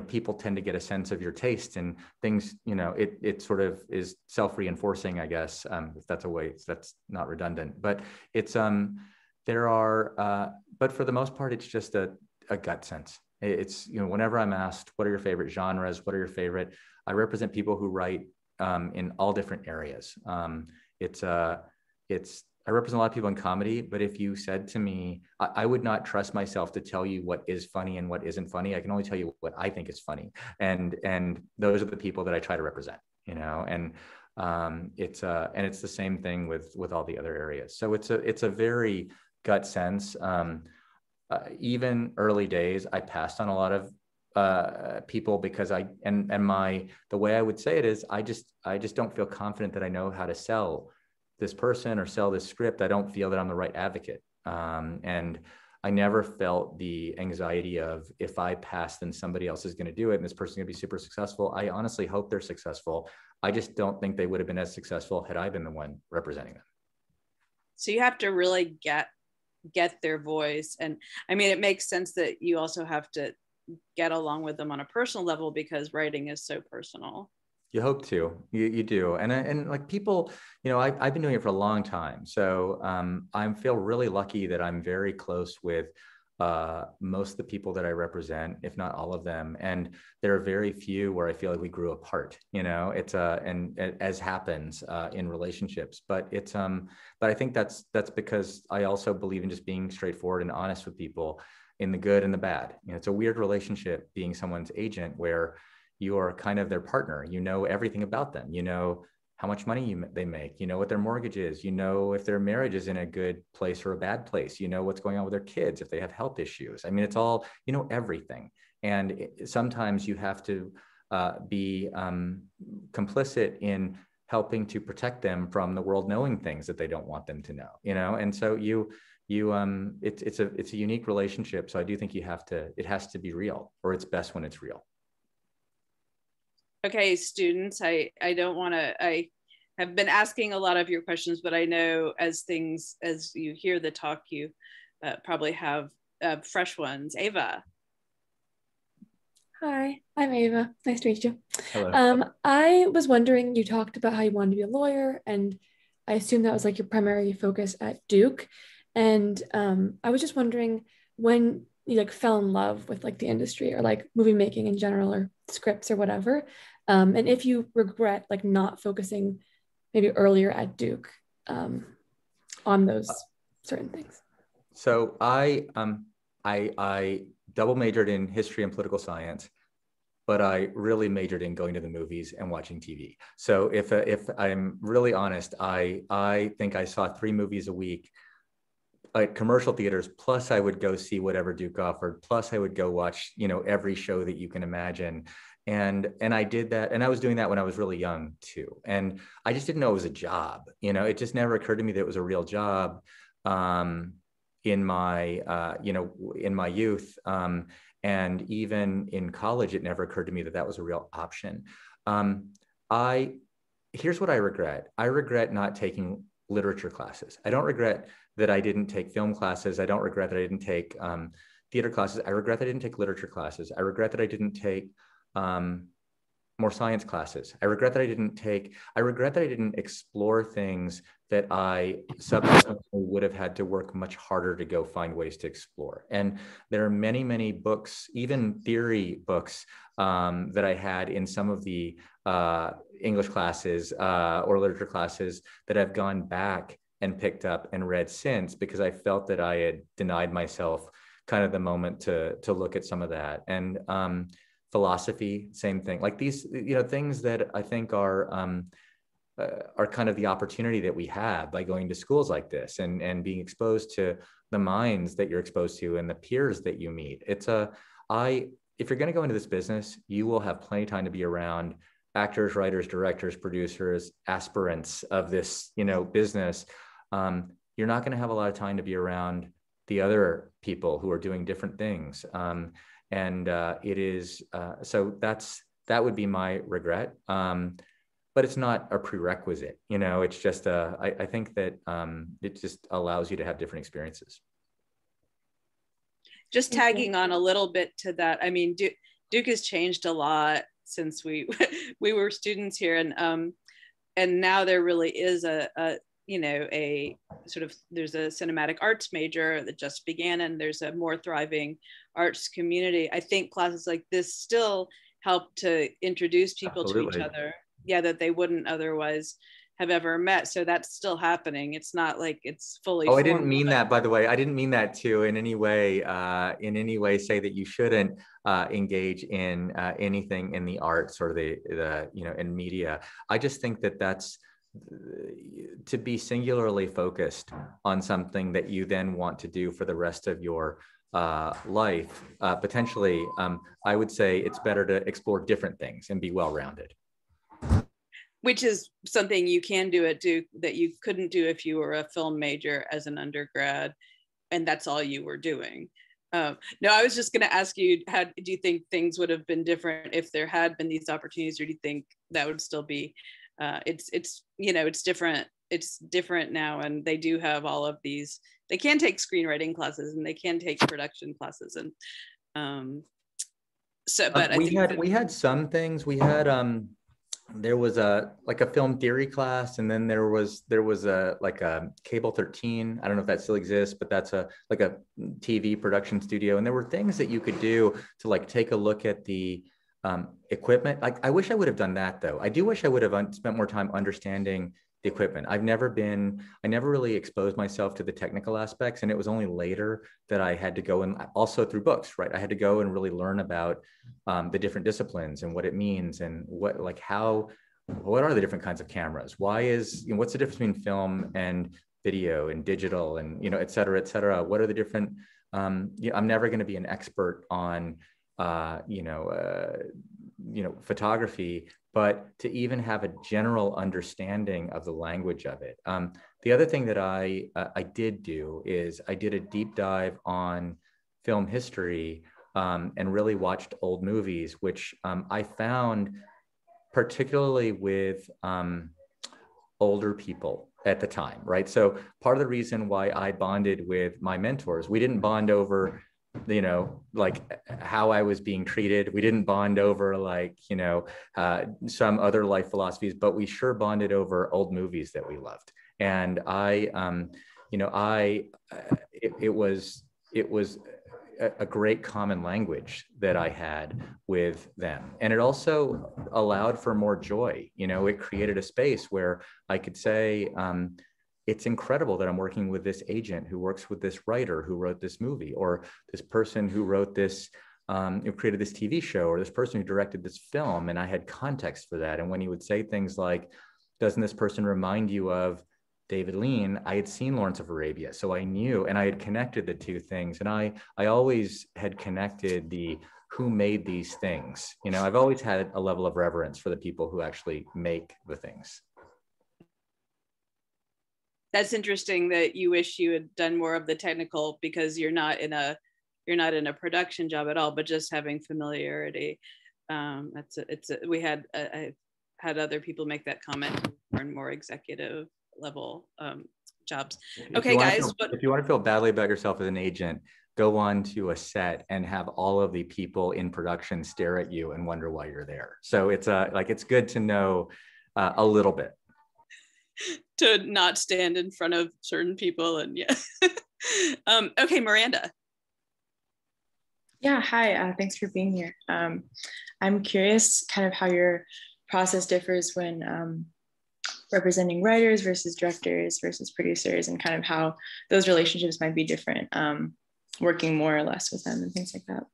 people tend to get a sense of your taste and things, it sort of is self-reinforcing, I guess, if that's a way, that's not redundant, but it's, but for the most part, it's just a gut sense. It's, whenever I'm asked, what are your favorite genres? What are your favorite? I represent people who write in all different areas. I represent a lot of people in comedy, but if you said to me, I would not trust myself to tell you what is funny and what isn't funny. I can only tell you what I think is funny. And those are the people that I try to represent, and it's the same thing with all the other areas. So it's a very gut sense. Even early days, I passed on a lot of people because the way I would say it is, I just don't feel confident that I know how to sell this person or sell this script. I don't feel that I'm the right advocate. And I never felt the anxiety of, if I pass, then somebody else is going to do it and this person's going to be super successful. I honestly hope they're successful. I just don't think they would have been as successful had I been the one representing them. So you have to really get their voice. And I mean, it makes sense that you also have to get along with them on a personal level because writing is so personal. You hope to, you do. And like people, I've been doing it for a long time. So I feel really lucky that I'm very close with most of the people that I represent, if not all of them. And there are very few where I feel like we grew apart, it's and as happens in relationships, but it's, but I think that's because I also believe in just being straightforward and honest with people in the good and the bad. It's a weird relationship being someone's agent where you are kind of their partner. You know everything about them. You know how much money they make. You know what their mortgage is. You know if their marriage is in a good place or a bad place. You know what's going on with their kids, if they have health issues. I mean, it's all, everything. And sometimes you have to be complicit in helping to protect them from the world knowing things that they don't want them to know, And so it's a unique relationship. So I do think it has to be real, or it's best when it's real. Okay, students, I have been asking a lot of your questions, but I know as you hear the talk, you probably have fresh ones. Ava. Hi, I'm Ava. Nice to meet you. Hello. I was wondering, you talked about how you wanted to be a lawyer, and I assume that was like your primary focus at Duke. And I was just wondering when you like fell in love with like the industry or like movie making in general or scripts or whatever. And if you regret like not focusing maybe earlier at Duke on those certain things. So I double majored in history and political science, but I really majored in going to the movies and watching TV. So if I'm really honest, I think I saw 3 movies a week at commercial theaters, plus I would go see whatever Duke offered, plus I would go watch, every show that you can imagine. And I did that, and I was doing that when I was really young too. And I just didn't know it was a job, it just never occurred to me that it was a real job in my, in my youth. And even in college, it never occurred to me that that was a real option. Here's what I regret. I regret not taking literature classes. I don't regret that I didn't take film classes. I don't regret that I didn't take theater classes. I regret that I didn't take literature classes. I regret that I didn't take more science classes. I regret that I didn't explore things that I subsequently would have had to work much harder to go find ways to explore. And there are many, many books, even theory books, that I had in some of the English classes or literature classes that I've gone back and picked up and read since, because I felt that I had denied myself kind of the moment to look at some of that. And philosophy, same thing. Like these, things that I think are kind of the opportunity that we have by going to schools like this and being exposed to the minds that you're exposed to and the peers that you meet. If you're going to go into this business, you will have plenty of time to be around actors, writers, directors, producers, aspirants of this, business. You're not going to have a lot of time to be around the other people who are doing different things. It is, so that would be my regret. But it's not a prerequisite, it's just, I think that it just allows you to have different experiences. Just tagging on a little bit to that. I mean, Duke has changed a lot since we were students here. And now there really is a sort of, there's a cinematic arts major that just began, and there's a more thriving arts community. I think classes like this still help to introduce people Absolutely. to each other, that they wouldn't otherwise have ever met. So that's still happening. It's not like it's fully I didn't mean that, by the way. I didn't mean that to in any way say that you shouldn't engage in anything in the arts or the in media. I just think that that's to be singularly focused on something that you then want to do for the rest of your life. Potentially, I would say it's better to explore different things and be well-rounded. Which is something you can do at Duke that you couldn't do if you were a film major as an undergrad, and that's all you were doing. No, I was just going to ask you, how do you think things would have been different if there had been these opportunities, or do you think that would still be? It's different. It's different now, and they do have all of these. They can take screenwriting classes and they can take production classes, and but we had some things. We had there was a film theory class, and then there was a Cable 13. I don't know if that still exists, but that's a TV production studio. And there were things that you could do to take a look at the equipment. I wish I would have done that though. I do wish I would have spent more time understanding the equipment. I never really exposed myself to the technical aspects. And it was only later that I had to go, and also through books, right? I had to go and really learn about the different disciplines and what it means, and what are the different kinds of cameras? What's the difference between film and video and digital, and, et cetera, et cetera. What are the different, I'm never going to be an expert on, photography, but to even have a general understanding of the language of it. The other thing that I did do is I did a deep dive on film history and really watched old movies, which I found particularly with older people at the time, right? So part of the reason why I bonded with my mentors, we didn't bond over how I was being treated. We didn't bond over some other life philosophies, but we sure bonded over old movies that we loved. And it was a great common language that I had with them. And it also allowed for more joy. It created a space where I could say, it's incredible that I'm working with this agent who works with this writer who wrote this movie, or this person who wrote this, who created this TV show, or this person who directed this film. And I had context for that. And when he would say things like, doesn't this person remind you of David Lean? I had seen Lawrence of Arabia. So I knew, and I had connected the two things. And I always had connected the who made these things. I've always had a level of reverence for the people who actually make the things. That's interesting that you wish you had done more of the technical, because you're not in a production job at all, but just having familiarity. We had I had other people make that comment, more and more executive level jobs. Okay, guys. If you want to feel badly about yourself as an agent, go on to a set and have all of the people in production stare at you and wonder why you're there. So it's it's good to know a little bit. To not stand in front of certain people, and yeah. Okay, Miranda. Yeah, hi, thanks for being here. I'm curious kind of how your process differs when representing writers versus directors versus producers, and kind of how those relationships might be different, working more or less with them and things like that.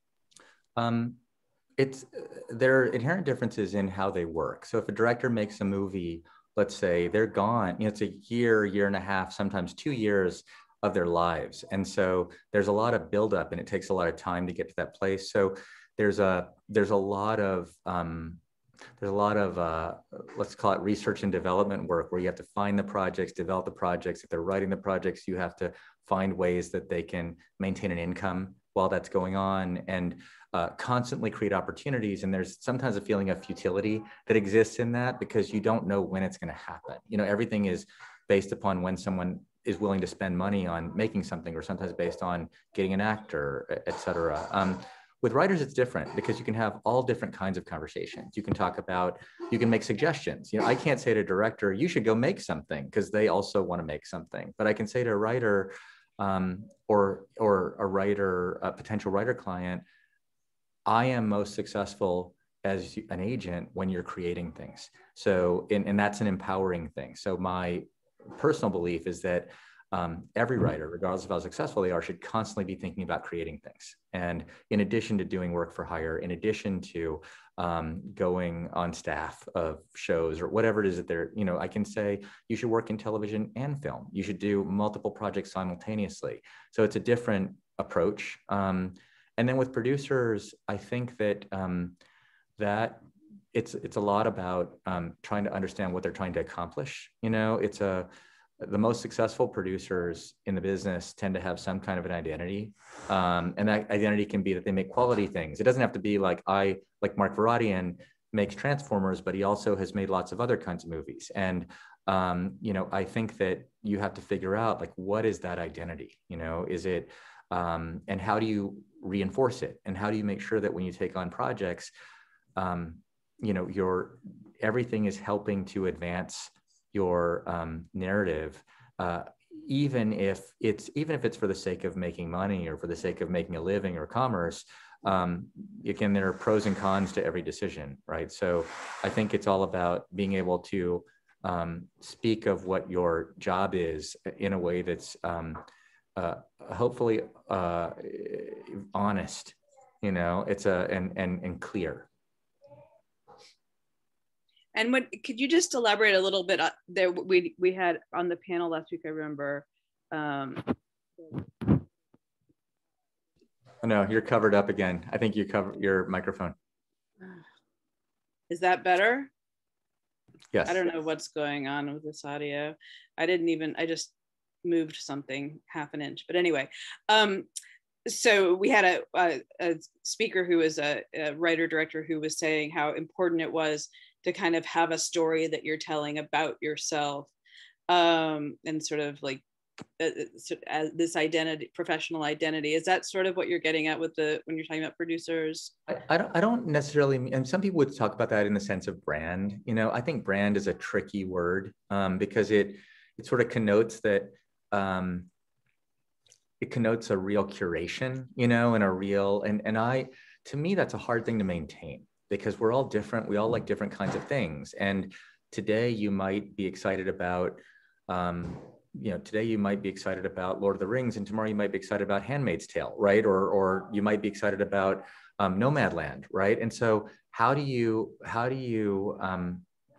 There are inherent differences in how they work. So if a director makes a movie, let's say, they're gone, it's a year and a half, sometimes 2 years of their lives. And so there's a lot of buildup, and it takes a lot of time to get to that place. So there's a lot of let's call it research and development work, where you have to find the projects, develop the projects. If they're writing the projects, you have to find ways that they can maintain an income while that's going on, and constantly create opportunities. And there's sometimes a feeling of futility that exists in that, because you don't know when it's going to happen. Everything is based upon when someone is willing to spend money on making something, or sometimes based on getting an actor, et cetera. With writers, it's different, because you can have all different kinds of conversations. You can make suggestions. I can't say to a director, you should go make something, because they also want to make something. But I can say to a writer, or a potential writer client, I am most successful as an agent when you're creating things. So, and that's an empowering thing. So my personal belief is that every writer, regardless of how successful they are, should constantly be thinking about creating things. And in addition to doing work for hire, in addition to going on staff of shows or whatever it is that they're, I can say you should work in television and film. You should do multiple projects simultaneously. So it's a different approach. And then with producers, I think that that it's a lot about trying to understand what they're trying to accomplish. The most successful producers in the business tend to have some kind of an identity. And that identity can be that they make quality things. It doesn't have to be like Mark Varadian makes Transformers, but he also has made lots of other kinds of movies. And, I think that you have to figure out, what is that identity? Is it, and how do you reinforce it? And how do you make sure that when you take on projects, everything is helping to advance your narrative, even if it's for the sake of making money or for the sake of making a living or commerce. Again, there are pros and cons to every decision, right? So I think it's all about being able to speak of what your job is in a way that's hopefully honest, and clear. And could you just elaborate a little bit? There, we had on the panel last week, I remember. Oh, no, you're covered up again. I think you covered your microphone. Is that better? Yes. I don't know what's going on with this audio. I just moved something half an inch, but anyway. So we had a speaker who was a writer director who was saying how important it was to kind of have a story that you're telling about yourself, and sort of like this identity, professional identity. Is that sort of what you're getting at with when you're talking about producers? I don't necessarily, and some people would talk about that in the sense of brand. I think brand is a tricky word because it sort of connotes that it connotes a real curation, and a real, to me, that's a hard thing to maintain, because we're all different. We all like different kinds of things. And today you might be excited about, today you might be excited about Lord of the Rings, and tomorrow you might be excited about Handmaid's Tale, right? Or you might be excited about Nomadland, right? And so how do you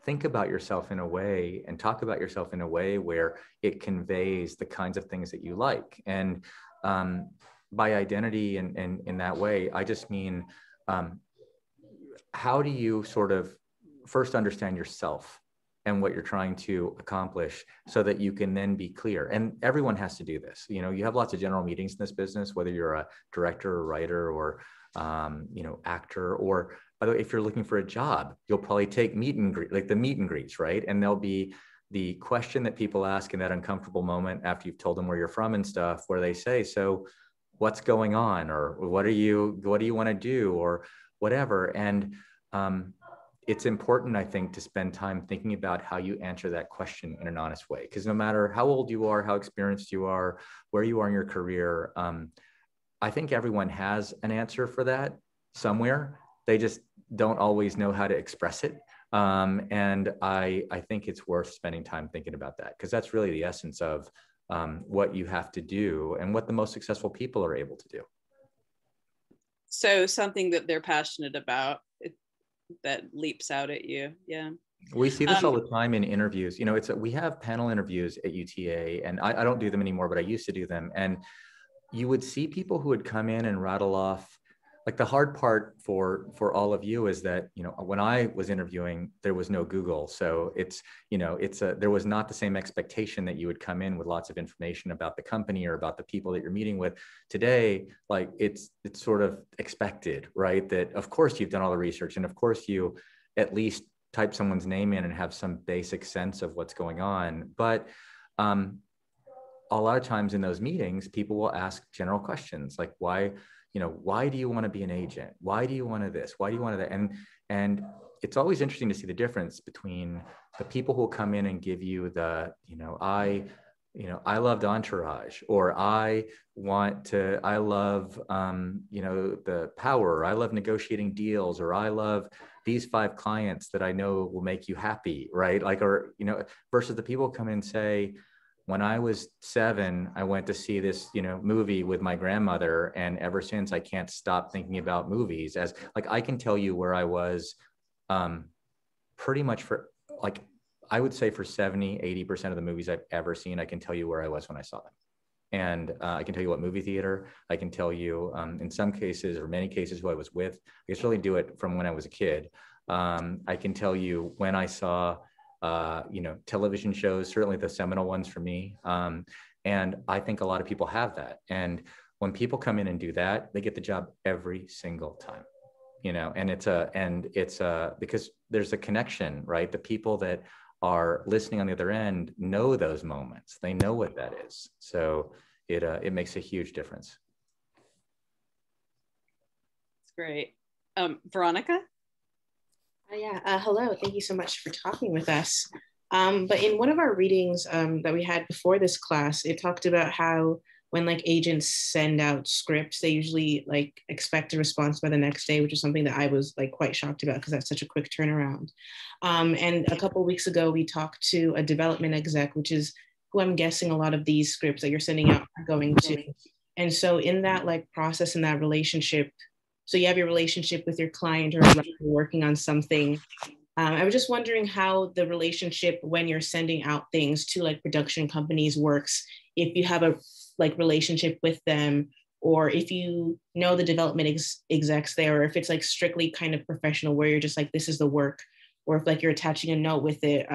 think about yourself in a way and talk about yourself in a way where it conveys the kinds of things that you like? And by identity and in that way, I just mean, how do you sort of first understand yourself and what you're trying to accomplish so that you can then be clear. And everyone has to do this. You know, you have lots of general meetings in this business, whether you're a director or writer or, you know, actor, or by the way, if you're looking for a job, you'll probably take meet and greet, like the meet and greets, right? And there'll be the question that people ask in that uncomfortable moment after you've told them where you're from and stuff, where they say, so what's going on? Or what do you want to do? Or whatever. And it's important, I think, to spend time thinking about how you answer that question in an honest way. Because no matter how old you are, how experienced you are, where you are in your career, I think everyone has an answer for that somewhere. They just don't always know how to express it. And I think it's worth spending time thinking about that, because that's really the essence of what you have to do and what the most successful people are able to do. So something that they're passionate about that leaps out at you. Yeah. We see this all the time in interviews. You know, we have panel interviews at UTA, and I don't do them anymore, but I used to do them. And you would see people who would come in and rattle off. Like, the hard part for all of you is that, you know, when I was interviewing, there was no Google. So it's, you know, there was not the same expectation that you would come in with lots of information about the company or about the people that you're meeting with. Today, like, it's sort of expected, right? That of course you've done all the research, and of course you at least type someone's name in and have some basic sense of what's going on. But a lot of times in those meetings, people will ask general questions like, why do you want to be an agent? Why do you want to this? Why do you want to that? And it's always interesting to see the difference between the people who will come in and give you the, I loved Entourage, or I love, the power, or I love negotiating deals, or I love these 5 clients that I know will make you happy, right? Like, or, versus the people who come in and say, when I was 7, I went to see this, movie with my grandmother. And ever since, I can't stop thinking about movies. As like, I can tell you where I was pretty much for, like, I would say for 70, 80% of the movies I've ever seen, I can tell you where I was when I saw them. And I can tell you what movie theater. I can tell you in some cases, or many cases, who I was with. I can really do it from when I was a kid. I can tell you when I saw television shows, certainly the seminal ones for me. And I think a lot of people have that. And when people come in and do that, they get the job every single time, and it's because there's a connection, right? The people that are listening on the other end know those moments. They know what that is. So it makes a huge difference. That's great. Veronica? Hello. Thank you so much for talking with us. But in one of our readings that we had before this class, it talked about how when agents send out scripts, they usually expect a response by the next day, which is something that I was quite shocked about, because that's such a quick turnaround. And a couple of weeks ago, we talked to a development exec, which is who I'm guessing a lot of these scripts that you're sending out are going to. And so in that process, in that relationship, so you have your relationship with your client, or you're working on something. I was just wondering how the relationship when you're sending out things to production companies works, if you have a relationship with them, or if you know the development execs there, or if it's strictly kind of professional where you're just this is the work, or if you're attaching a note with it,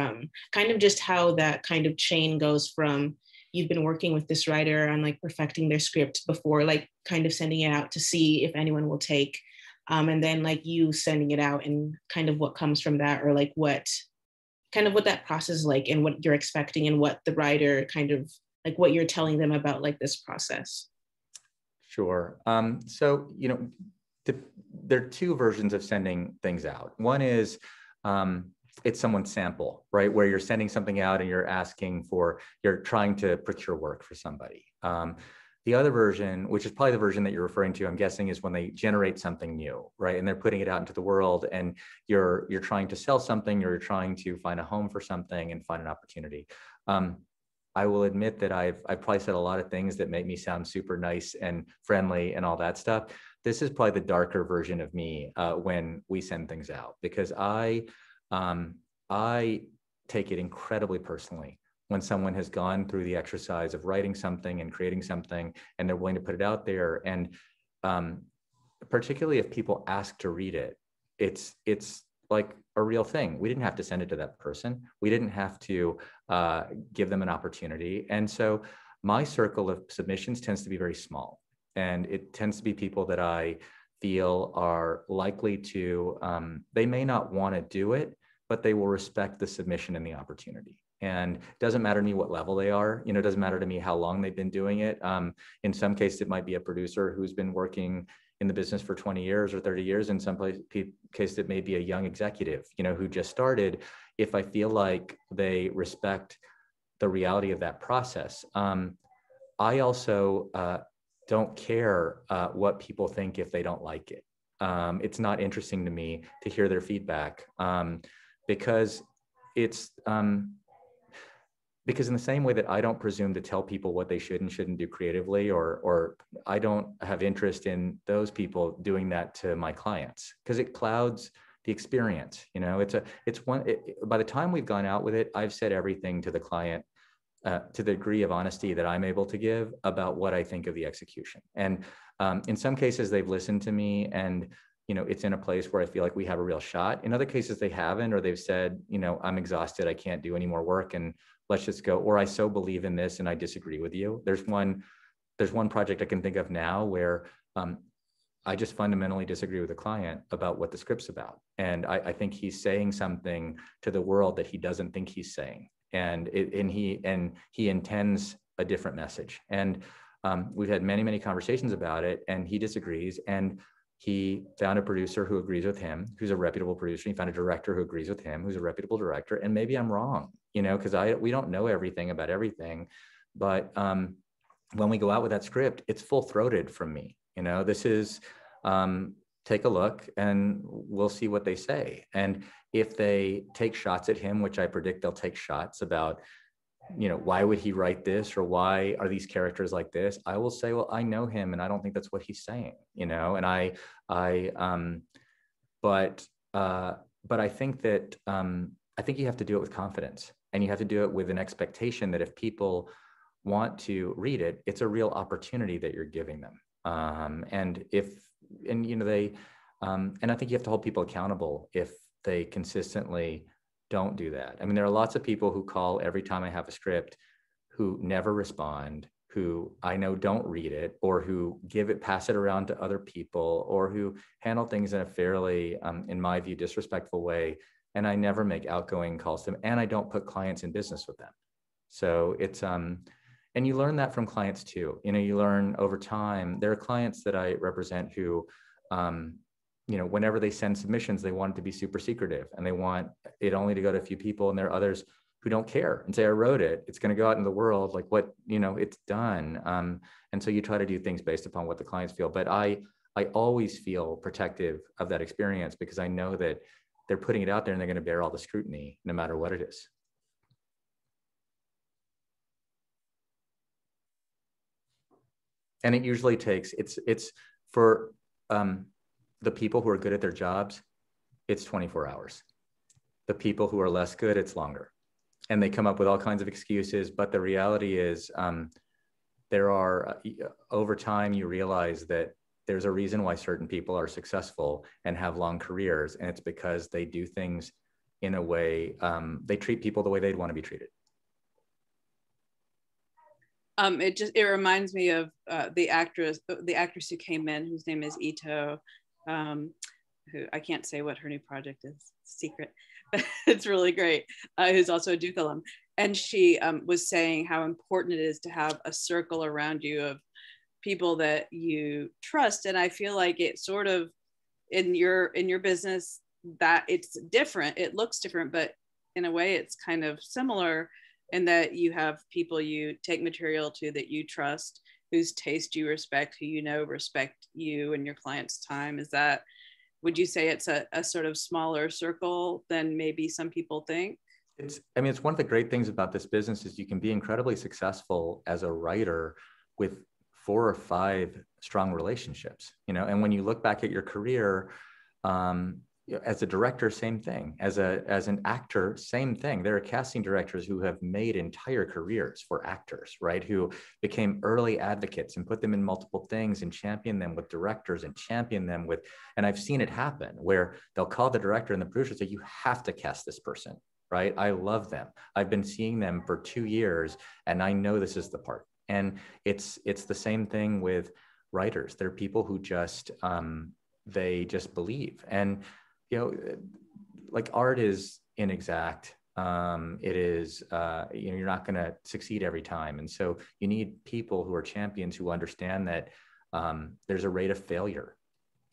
kind of just how that kind of chain goes from you've been working with this writer on perfecting their script before kind of sending it out to see if anyone will take, and then you sending it out, and kind of what comes from that, or what that process is and what you're expecting, and what the writer kind of what you're telling them about this process. Sure. So, there are 2 versions of sending things out. One is it's someone's sample, right? Where you're sending something out and you're trying to procure work for somebody. The other version, which is probably the version that you're referring to, I'm guessing, is when they generate something new, right? And they're putting it out into the world, and you're trying to sell something, or you're trying to find a home for something and find an opportunity. I will admit that I've probably said a lot of things that make me sound super nice and friendly and all that stuff. This is probably the darker version of me when we send things out, because I take it incredibly personally when someone has gone through the exercise of writing something and creating something, and they're willing to put it out there. And particularly if people ask to read it, it's like a real thing. We didn't have to send it to that person. We didn't have to give them an opportunity. And so my circle of submissions tends to be very small. And it tends to be people that I feel are likely to, they may not want to do it, but they will respect the submission and the opportunity. And it doesn't matter to me what level they are, it doesn't matter to me how long they've been doing it. In some cases, it might be a producer who's been working in the business for 20 years or 30 years. In some cases, it may be a young executive, who just started. If I feel like they respect the reality of that process, I also don't care what people think if they don't like it. It's not interesting to me to hear their feedback because it's because in the same way that I don't presume to tell people what they should and shouldn't do creatively, or I don't have interest in those people doing that to my clients because it clouds the experience. By the time we've gone out with it, I've said everything to the client to the degree of honesty that I'm able to give about what I think of the execution. And in some cases, they've listened to me and, it's in a place where I feel like we have a real shot. In other cases, they haven't, or they've said, I'm exhausted, I can't do any more work and let's just go, or I so believe in this and I disagree with you. There's one project I can think of now where I just fundamentally disagree with the client about what the script's about. And I think he's saying something to the world that he doesn't think he's saying. And he intends a different message. And we've had many, many conversations about it, and he disagrees. And he found a producer who agrees with him, who's a reputable producer. He found a director who agrees with him, who's a reputable director. And maybe I'm wrong, because we don't know everything about everything. But when we go out with that script, it's full-throated from me. This is take a look and we'll see what they say. And if they take shots at him, which I predict they'll take shots about, why would he write this, or why are these characters like this? I will say, well, I know him and I don't think that's what he's saying, and but I think that, I think you have to do it with confidence, and you have to do it with an expectation that if people want to read it, it's a real opportunity that you're giving them. And I think you have to hold people accountable if they consistently don't do that. I mean, there are lots of people who call every time I have a script who never respond, who I know don't read it, or who pass it around to other people, or who handle things in a fairly, in my view, disrespectful way. And I never make outgoing calls to them, and I don't put clients in business with them. So it's, and you learn that from clients too. You learn over time. There are clients that I represent who, whenever they send submissions, they want it to be super secretive and they want it only to go to a few people. And there are others who don't care and say, I wrote it, it's going to go out in the world, like what, it's done. And so you try to do things based upon what the clients feel. But I always feel protective of that experience because I know that they're putting it out there and they're going to bear all the scrutiny no matter what it is. And it usually takes, it's for the people who are good at their jobs, it's 24 hours. The people who are less good, it's longer. And they come up with all kinds of excuses, but the reality is over time, you realize that there's a reason why certain people are successful and have long careers. And it's because they do things in a way, they treat people the way they'd want to be treated. It reminds me of the actress who came in, whose name is Ito, who I can't say what her new project is, secret, but it's really great, who's also a Duke alum. And she was saying how important it is to have a circle around you of people that you trust. And I feel like it sort of, in your business, that it's different, it looks different, but in a way it's kind of similar in that you have people you take material to that you trust, whose taste you respect, who respect you and your client's time. Would you say it's a sort of smaller circle than maybe some people think? It's one of the great things about this business is you can be incredibly successful as a writer with 4 or 5 strong relationships, and when you look back at your career, as a director, same thing. As an actor, same thing. There are casting directors who have made entire careers for actors, right? Who became early advocates and put them in multiple things and champion them with directors and champion them with, and I've seen it happen where they'll call the director and the producer say, you have to cast this person, right? I love them. I've been seeing them for 2 years and I know this is the part. And it's the same thing with writers. They're people who just, they just believe. And like art is inexact. It is, you're not going to succeed every time. And so you need people who are champions who understand that there's a rate of failure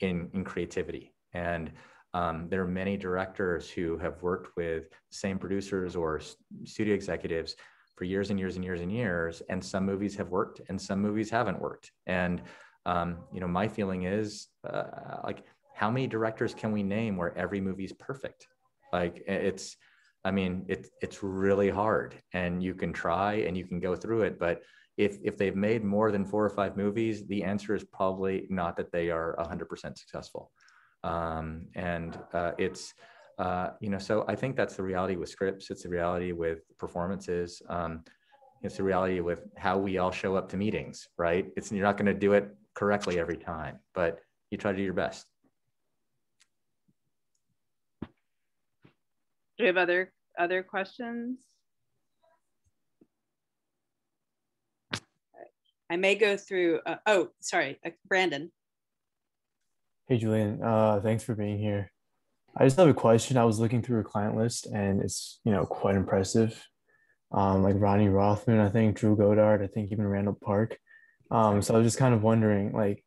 in creativity. And there are many directors who have worked with the same producers or studio executives for years and years and years and years. And some movies have worked and some movies haven't worked. And, my feeling is like, how many directors can we name where every movie is perfect? Like it's really hard, and you can try and you can go through it. But if they've made more than 4 or 5 movies, the answer is probably not that they are 100% successful. So I think that's the reality with scripts. It's the reality with performances. It's the reality with how we all show up to meetings, right? You're not going to do it correctly every time, but you try to do your best. Do we have other questions? I may go through. Brandon. Hey, Julien. Thanks for being here. I just have a question. I was looking through your client list, and it's quite impressive. Like Ronnie Rothman, I think Drew Goddard, I think even Randall Park. So I was just kind of wondering, like,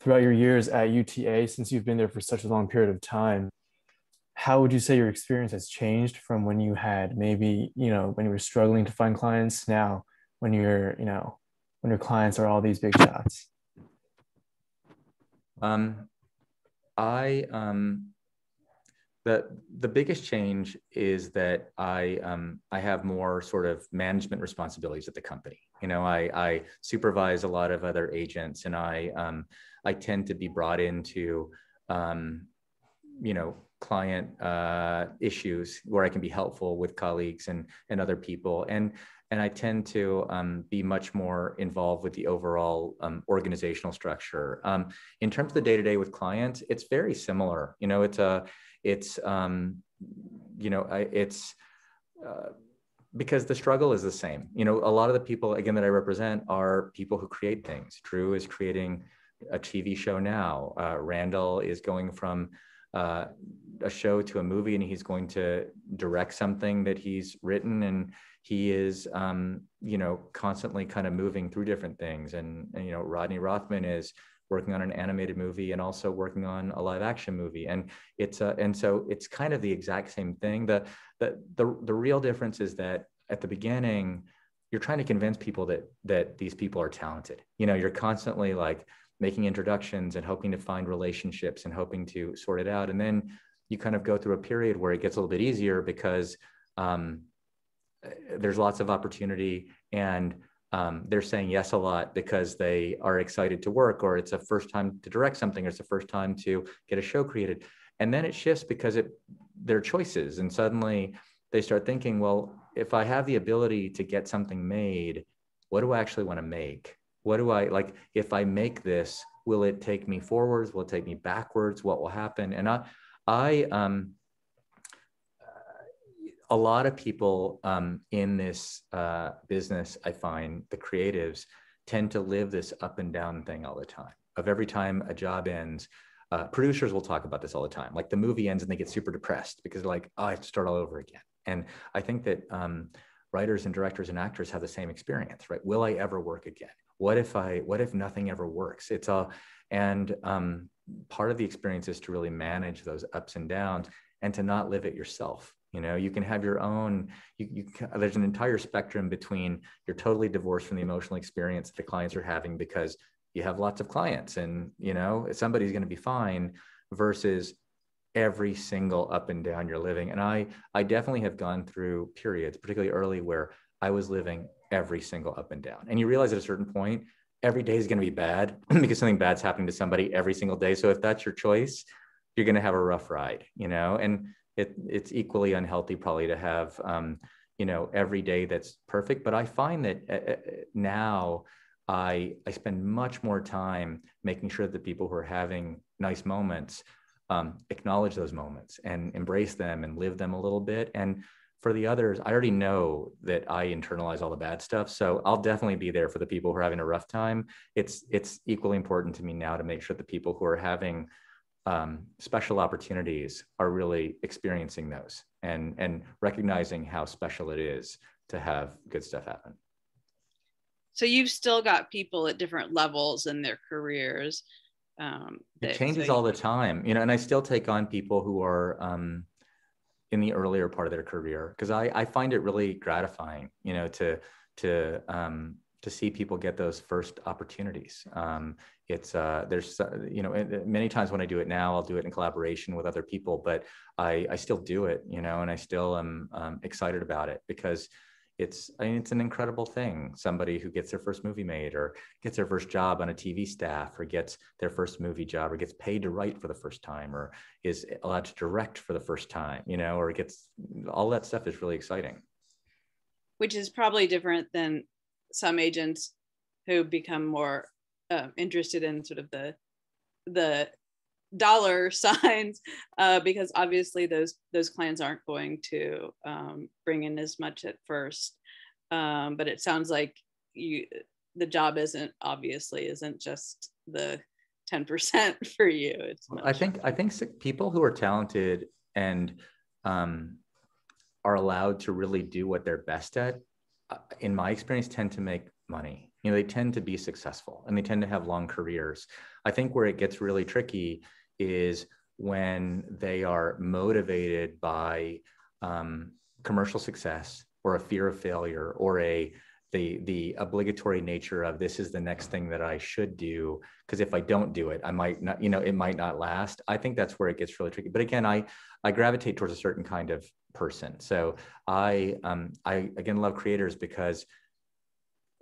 throughout your years at UTA, since you've been there for such a long period of time, how would you say your experience has changed from when you had maybe, when you were struggling to find clients, now when you're, when your clients are all these big shots? The biggest change is that I have more sort of management responsibilities at the company. I supervise a lot of other agents, and I tend to be brought into, client issues where I can be helpful with colleagues and other people. And I tend to be much more involved with the overall organizational structure. In terms of the day-to-day with clients, it's very similar. Because the struggle is the same. A lot of the people, again, that I represent are people who create things. Drew is creating a TV show now. Randall is going from a show to a movie, and he's going to direct something that he's written, and he is constantly kind of moving through different things. And Rodney Rothman is working on an animated movie and also working on a live action movie, and so it's kind of the exact same thing. The real difference is that at the beginning you're trying to convince people that these people are talented. You're constantly like making introductions and hoping to find relationships and hoping to sort it out. And then you kind of go through a period where it gets a little bit easier because there's lots of opportunity, and they're saying yes a lot because they are excited to work, or it's a first time to direct something, or it's the first time to get a show created. And then it shifts because they're choices. And suddenly they start thinking, well, if I have the ability to get something made, what do I actually want to make? What do I like? If I make this, will it take me forwards? Will it take me backwards? What will happen? And a lot of people in this business, I find the creatives tend to live this up and down thing all the time. Of every time a job ends, producers will talk about this all the time. Like the movie ends and they get super depressed because they're like, oh, I have to start all over again. And I think that writers and directors and actors have the same experience, right? Will I ever work again? What if nothing ever works? And part of the experience is to really manage those ups and downs and to not live it yourself. You can have your own, there's an entire spectrum between you're totally divorced from the emotional experience that the clients are having because you have lots of clients and, somebody's going to be fine, versus every single up and down you're living. And I definitely have gone through periods, particularly early, where I was living every single up and down. And you realize at a certain point, every day is going to be bad because something bad's happening to somebody every single day. So if that's your choice, you're going to have a rough ride, you know, and it's equally unhealthy probably to have, you know, every day that's perfect. But I find that now I spend much more time making sure that people who are having nice moments acknowledge those moments and embrace them and live them a little bit. And for the others, I already know that I internalize all the bad stuff. So I'll definitely be there for the people who are having a rough time. It's equally important to me now to make sure the people who are having special opportunities are really experiencing those and recognizing how special it is to have good stuff happen. So you've still got people at different levels in their careers. It changes all the time, you know, and I still take on people who are in the earlier part of their career, because I find it really gratifying, you know, to see people get those first opportunities. There's, you know, many times when I do it now, I'll do it in collaboration with other people, but I still do it, you know, and I still am excited about it, because it's an incredible thing. Somebody who gets their first movie made, or gets their first job on a TV staff, or gets their first movie job, or gets paid to write for the first time, or is allowed to direct for the first time, you know, or gets all that stuff is really exciting. Which is probably different than some agents who become more interested in sort of the dollar signs, because obviously those clients aren't going to bring in as much at first, but it sounds like the job isn't just the 10% for you. It's I think people who are talented and are allowed to really do what they're best at, in my experience, tend to make money. You know, they tend to be successful and they tend to have long careers. I think where it gets really tricky is when they are motivated by commercial success, or a fear of failure, or the obligatory nature of, this is the next thing that I should do, because if I don't do it, I might not, you know, it might not last. I think that's where it gets really tricky. But again, I gravitate towards a certain kind of person. So I again love creators, because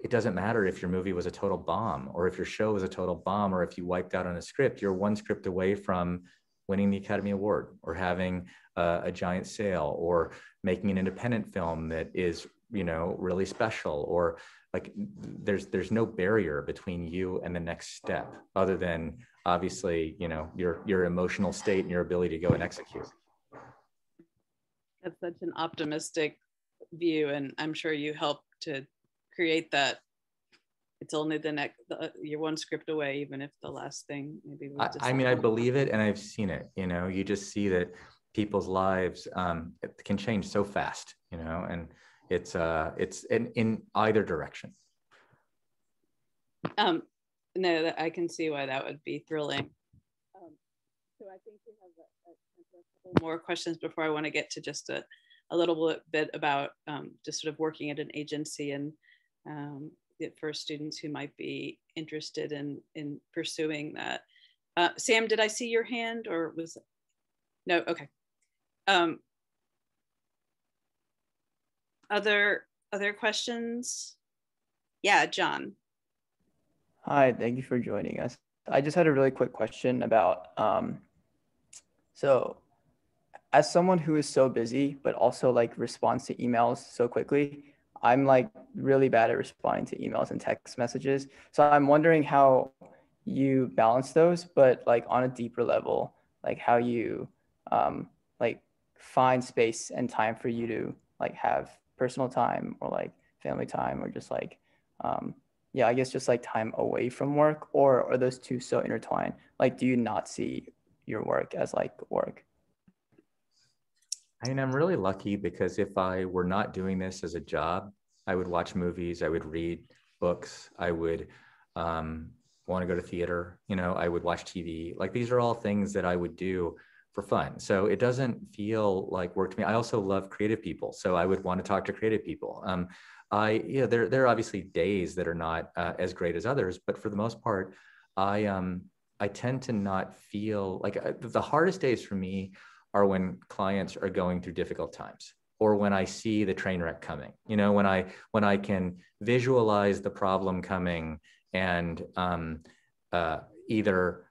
it doesn't matter if your movie was a total bomb, or if your show was a total bomb, or if you wiped out on a script. You're one script away from winning the Academy Award, or having a giant sale, or making an independent film that is, you know, really special, or like there's no barrier between you and the next step, other than obviously, you know, your emotional state and your ability to go and execute. That's such an optimistic view, and I'm sure you helped to create that. It's only you're one script away, even if the last thing maybe was I mean, I believe it, and I've seen it. You know, you just see that people's lives it can change so fast, you know, and it's in either direction. No, that I can see why that would be thrilling. So I think we have a couple more questions before I want to get to just a little bit about just sort of working at an agency, and for students who might be interested in pursuing that. Sam, did I see your hand, or was it? No? Okay. Other questions? Yeah, John. Hi, thank you for joining us. I just had a really quick question about, so as someone who is so busy, but also like responds to emails so quickly, I'm like really bad at responding to emails and text messages. So I'm wondering how you balance those, but like on a deeper level, like how you like find space and time for you to like have personal time, or like family time, or just like, yeah, I guess just like time away from work, or are those two so intertwined? Like, do you not see your work as like work? I mean, I'm really lucky, because if I were not doing this as a job, I would watch movies, I would read books, I would want to go to theater, you know, I would watch TV. Like, these are all things that I would do for fun. So it doesn't feel like work to me. I also love creative people, so I would want to talk to creative people. There are obviously days that are not as great as others, but for the most part, I tend to not feel like the hardest days for me are when clients are going through difficult times, or when I see the train wreck coming. You know, when I can visualize the problem coming, and either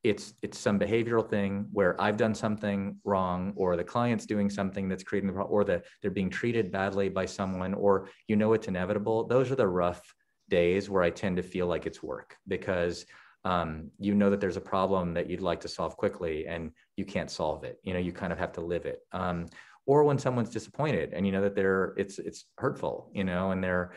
it's some behavioral thing where I've done something wrong, or the client's doing something that's creating the problem, or that they're being treated badly by someone, or it's inevitable. Those are the rough days where I tend to feel like it's work, because that there's a problem that you'd like to solve quickly and you can't solve it. You kind of have to live it. Or when someone's disappointed and that it's hurtful, and their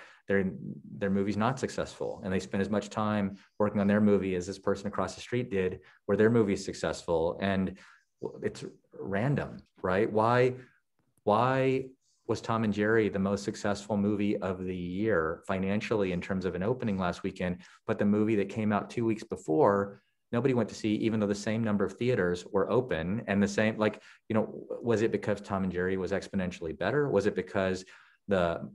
movie's not successful, and they spend as much time working on their movie as this person across the street did, where their movie is successful, and it's random, right? Why was Tom and Jerry the most successful movie of the year financially in terms of an opening last weekend, but the movie that came out 2 weeks before, nobody went to see, even though the same number of theaters were open, and the same, was it because Tom and Jerry was exponentially better? Was it because the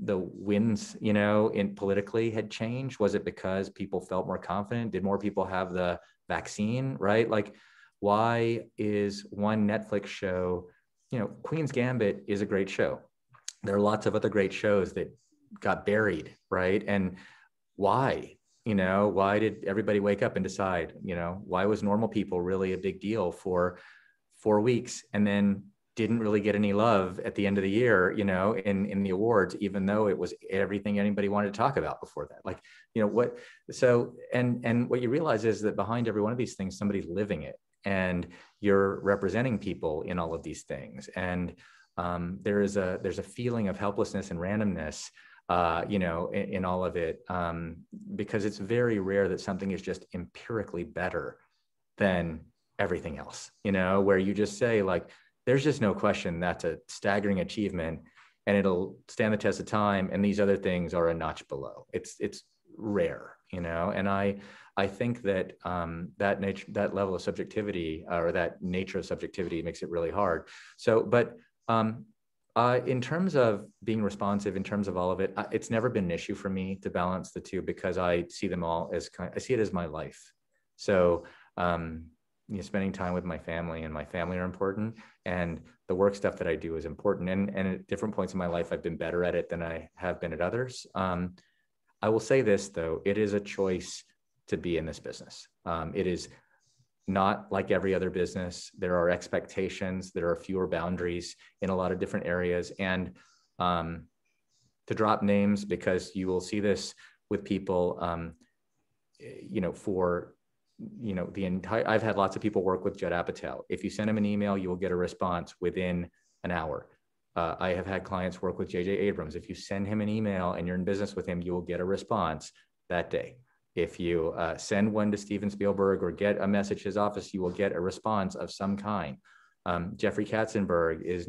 winds, in politically had changed? Was it because people felt more confident? Did more people have the vaccine, right? Why is one Netflix show, Queen's Gambit is a great show. There are lots of other great shows that got buried, right? And why? Why did everybody wake up and decide, why was Normal People really a big deal for 4 weeks and then didn't really get any love at the end of the year, in the awards, even though it was everything anybody wanted to talk about before that? And what you realize is that behind every one of these things, somebody's living it, and you're representing people in all of these things. And there's a feeling of helplessness and randomness, in all of it, because it's very rare that something is just empirically better than everything else, where you just say, there's just no question that's a staggering achievement and it'll stand the test of time, and these other things are a notch below. It's rare, and I think that that level of subjectivity, or that nature of subjectivity, makes it really hard. So, but in terms of being responsive, in terms of all of it, it's never been an issue for me to balance the two, because I see them all as I see it as my life. So, spending time with my family are important, and the work stuff that I do is important. And at different points in my life, I've been better at it than I have been at others. I will say this though, it is a choice to be in this business. It is not like every other business. There are expectations, there are fewer boundaries in a lot of different areas. And to drop names, because you will see this with people, I've had lots of people work with Judd Apatow. If you send him an email, you will get a response within an hour. I have had clients work with J.J. Abrams. If you send him an email and you're in business with him, you will get a response that day. If you send one to Steven Spielberg or get a message to his office, you will get a response of some kind. Jeffrey Katzenberg is,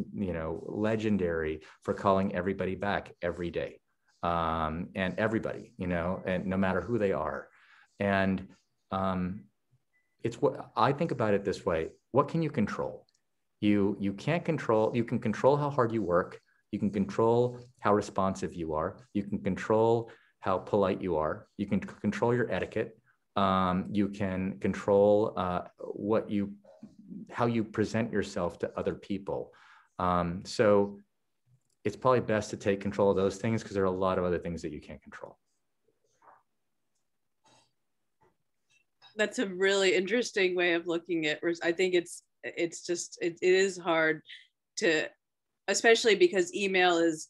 legendary for calling everybody back every day, and everybody, and no matter who they are. And it's what I think about it this way. What can you control? You can't control. You can control how hard you work. You can control how responsive you are. You can control how polite you are. You can control your etiquette. You can control how you present yourself to other people. So it's probably best to take control of those things, because there are a lot of other things that you can't control. That's a really interesting way of looking at it. I think it is hard to, especially because email is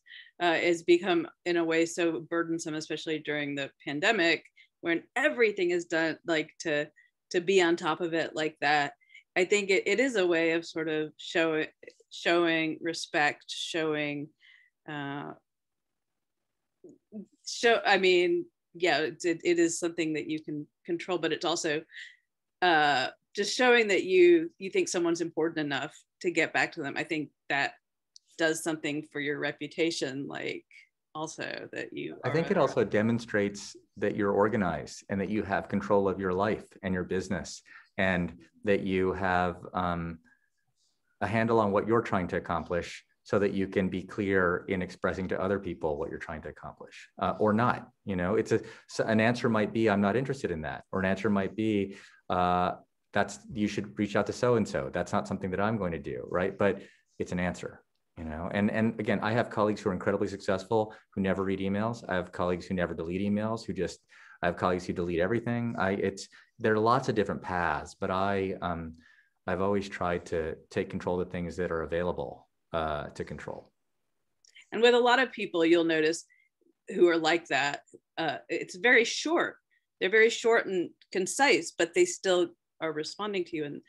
become in a way so burdensome, especially during the pandemic, when everything is done to be on top of it like that. I think it is a way of sort of showing respect, it is something that you can control, but it's also just showing that you think someone's important enough to get back to them. I think that does something for your reputation, also that you I think it also demonstrates that you're organized and that you have control of your life and your business, and that you have a handle on what you're trying to accomplish, so that you can be clear in expressing to other people what you're trying to accomplish, or not. An answer might be, I'm not interested in that. Or an answer might be, you should reach out to so-and-so. That's not something that I'm going to do, right? But it's an answer, and again, I have colleagues who are incredibly successful, who never read emails. I have colleagues who never delete emails, who just I have colleagues who delete everything. There are lots of different paths, but I've always tried to take control of the things that are available to control. And with a lot of people, you'll notice who are like that, it's very short. They're very short and concise, but they still are responding to you. And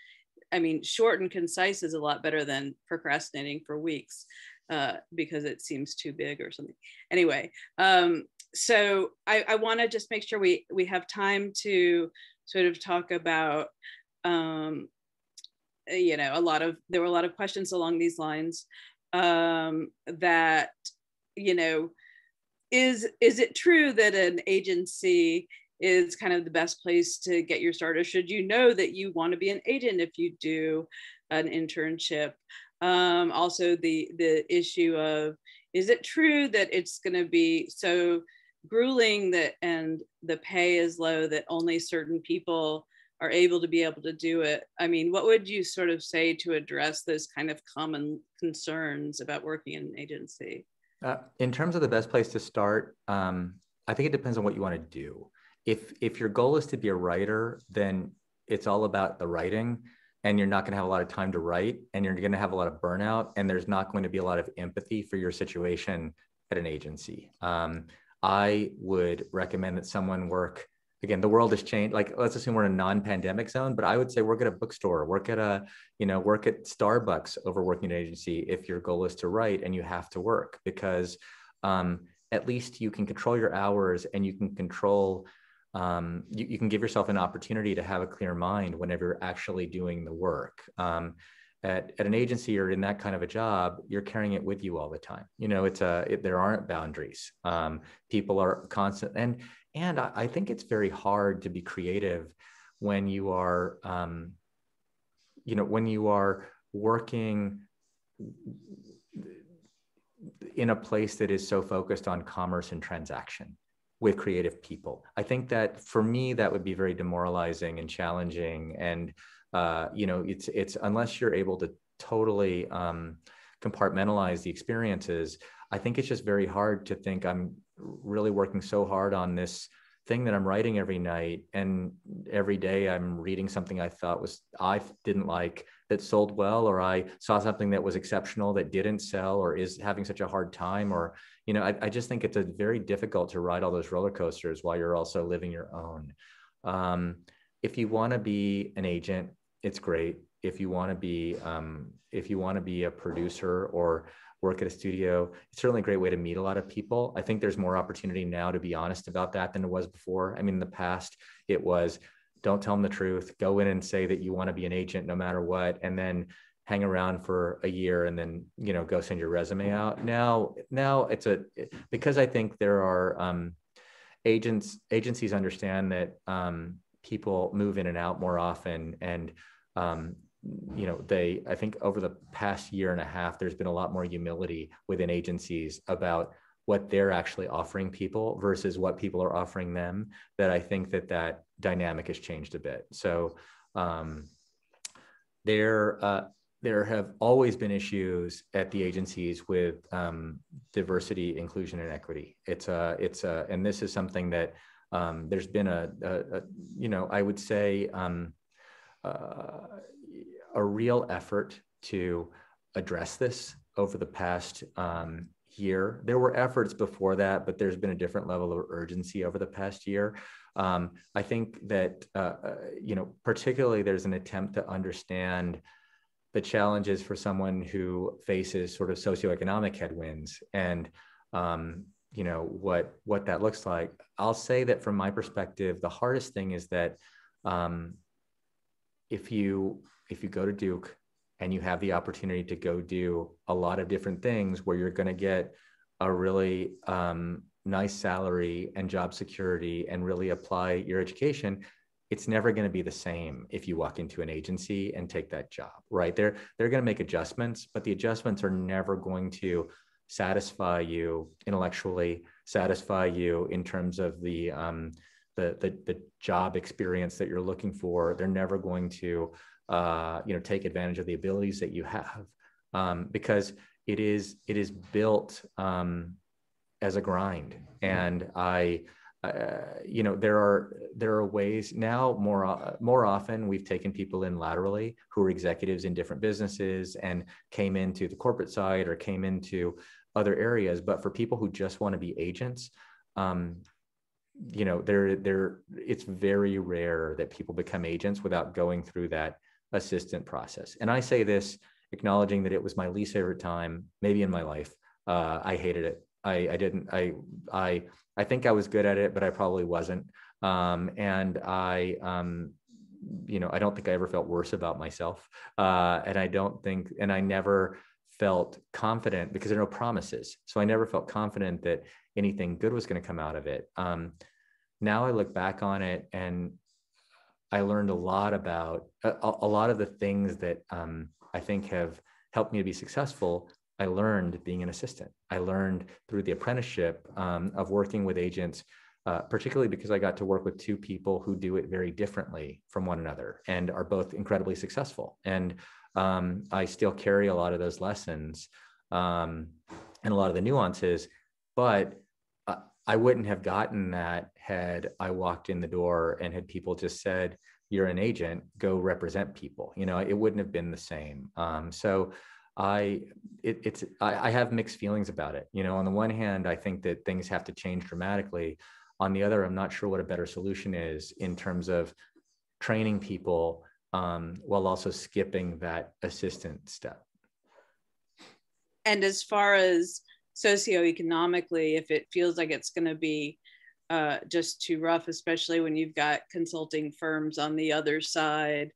I mean, short and concise is a lot better than procrastinating for weeks because it seems too big or something. Anyway, so I want to just make sure we have time to sort of talk about, you know, there were a lot of questions along these lines that, you know, is it true that an agency is kind of the best place to get your start? Or should you know that you want to be an agent if you do an internship? Also the issue of, is it true that it's going to be so grueling that and the pay is low that only certain people are able to do it? I mean, what would you sort of say to address those kind of common concerns about working in an agency? In terms of the best place to start, I think it depends on what you want to do. If your goal is to be a writer, then it's all about the writing, and you're not going to have a lot of time to write, and you're going to have a lot of burnout, and there's not going to be a lot of empathy for your situation at an agency. I would recommend that someone work, again, the world has changed. Like, let's assume we're in a non-pandemic zone, but I would say work at a bookstore, work at Starbucks over working at an agency if your goal is to write and you have to work, because at least you can control your hours, and you can control, you can give yourself an opportunity to have a clear mind whenever you're actually doing the work. At an agency or in that kind of a job, you're carrying it with you all the time. You know, there aren't boundaries. People are constant, and I think it's very hard to be creative when you are, when you are working in a place that is so focused on commerce and transaction with creative people. I think that for me, that would be very demoralizing and challenging. And, it's unless you're able to totally compartmentalize the experiences, I think it's just very hard to think I'm really working so hard on this thing that I'm writing every night, and every day I'm reading something I didn't like that sold well, or I saw something that was exceptional that didn't sell or is having such a hard time, or, I just think it's very difficult to ride all those roller coasters while you're also living your own. If you want to be an agent, it's great. If you want to be a producer or work at a studio, it's certainly a great way to meet a lot of people. I think there's more opportunity now to be honest about that than it was before. I mean, in the past, it was, don't tell them the truth, go in and say that you want to be an agent no matter what, and then hang around for a year and then, go send your resume out. Now because I think there are agencies understand that people move in and out more often, and I think over the past year and a half, there's been a lot more humility within agencies about what they're actually offering people versus what people are offering them, that I think that dynamic has changed a bit. So there have always been issues at the agencies with diversity, inclusion, and equity. And this is something that there's been I would say a real effort to address this over the past year. There were efforts before that, but there's been a different level of urgency over the past year. I think that, particularly there's an attempt to understand the challenges for someone who faces sort of socioeconomic headwinds and, what that looks like. I'll say that from my perspective, the hardest thing is that if you go to Duke and you have the opportunity to go do a lot of different things where you're going to get a really nice salary and job security and really apply your education, it's never going to be the same if you walk into an agency and take that job, right? They're going to make adjustments, but the adjustments are never going to satisfy you intellectually, satisfy you in terms of the job experience that you're looking for. They're never going to take advantage of the abilities that you have, because it is built as a grind. And I you know, there are ways now. More often, we've taken people in laterally who are executives in different businesses and came into the corporate side or came into other areas. But for people who just want to be agents, you know, it's very rare that people become agents without going through that assistant process. And I say this acknowledging that it was my least favorite time, maybe in my life. I hated it. I think I was good at it, but I probably wasn't. And you know, I don't think I ever felt worse about myself. And I never felt confident because there are no promises. So I never felt confident that anything good was going to come out of it. Now I look back on it and I learned a lot about a lot of the things that I think have helped me to be successful. I learned being an assistant. I learned through the apprenticeship of working with agents, particularly because I got to work with two people who do it very differently from one another and are both incredibly successful. And I still carry a lot of those lessons and a lot of the nuances, but I wouldn't have gotten that had I walked in the door and had people just said, "You're an agent, go represent people." You know, it wouldn't have been the same. So I have mixed feelings about it. You know, on the one hand, I think that things have to change dramatically. On the other, I'm not sure what a better solution is in terms of training people while also skipping that assistant step. And as far as socioeconomically, if it feels like it's going to be just too rough, especially when you've got consulting firms on the other side,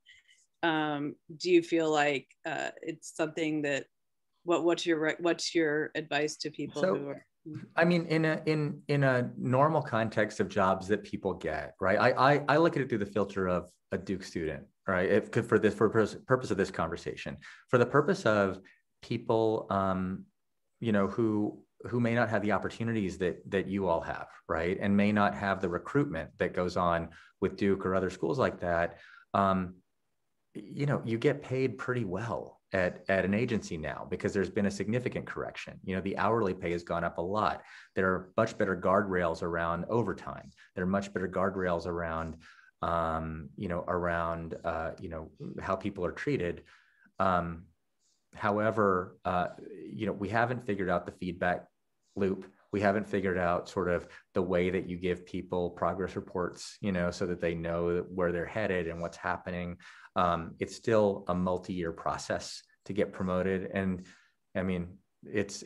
do you feel like it's something that what's your advice to people who are? I mean, in a normal context of jobs that people get, right? I look at it through the filter of a Duke student, right? For purpose of this conversation, for the purpose of people, you know, who may not have the opportunities that you all have, right? And may not have the recruitment that goes on with Duke or other schools like that. You know, you get paid pretty well at an agency now because there's been a significant correction. You know, the hourly pay has gone up a lot. There are much better guardrails around overtime. There are much better guardrails around, you know, how people are treated. However, you know, we haven't figured out the feedback loop. We haven't figured out sort of the way that you give people progress reports, you know, so that they know where they're headed and what's happening. It's still a multi-year process to get promoted. And I mean, it's,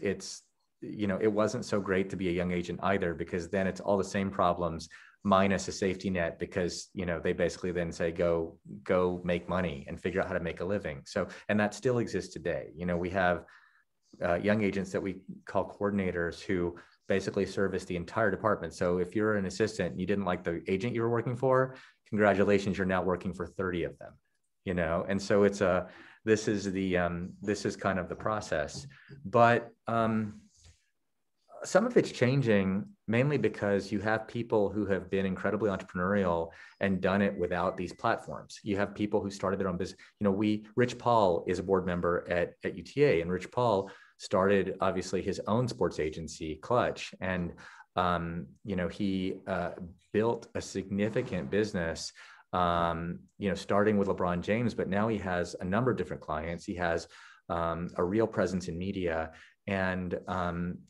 you know, it wasn't so great to be a young agent either, because then it's all the same problems minus a safety net, because, you know, they basically then say, go make money and figure out how to make a living. So, and that still exists today. You know, we have young agents that we call coordinators who basically service the entire department. So if you're an assistant and you didn't like the agent you were working for, congratulations, you're now working for 30 of them, you know? And so it's this is kind of the process, but some of it's changing mainly because you have people who have been incredibly entrepreneurial and done it without these platforms. You have people who started their own business. You know, Rich Paul is a board member at UTA, and Rich Paul started obviously his own sports agency, Clutch. And, you know, he built a significant business, you know, starting with LeBron James, but now he has a number of different clients. He has a real presence in media, and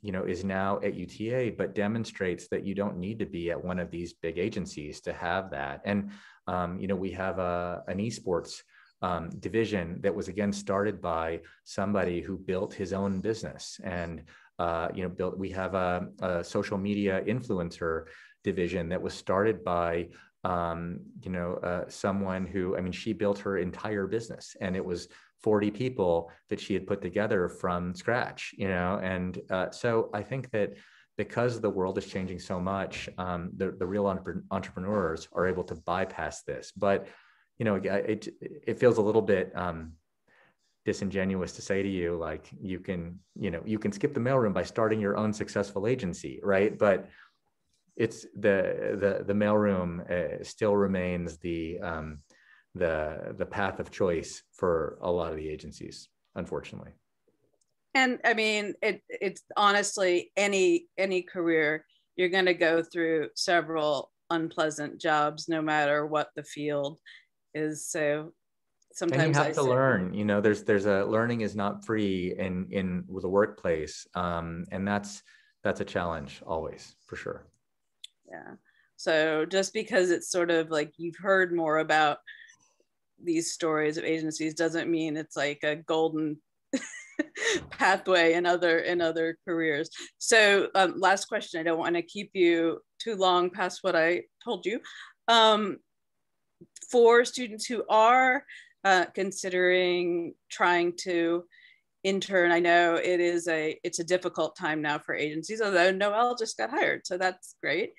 you know, is now at UTA, but demonstrates that you don't need to be at one of these big agencies to have that. And you know, we have an esports division that was again started by somebody who built his own business, and you know, we have a social media influencer division that was started by you know, someone who, I mean, she built her entire business, and it was 40 people that she had put together from scratch, you know? And so I think that because the world is changing so much, the real entrepreneurs are able to bypass this. But, you know, it feels a little bit disingenuous to say to you, like, you can skip the mailroom by starting your own successful agency, right? But it's the mailroom still remains the path of choice for a lot of the agencies, unfortunately. And I mean, it's honestly any career you're going to go through several unpleasant jobs, no matter what the field is. So sometimes and you have to learn, you know, there's a learning is not free in the workplace. And that's a challenge always, for sure. Yeah. So just because it's sort of like you've heard more about these stories of agencies doesn't mean it's like a golden pathway in other careers. So last question, I don't want to keep you too long past what I told you. For students who are considering trying to intern, I know it's a difficult time now for agencies, although Noelle just got hired, so that's great.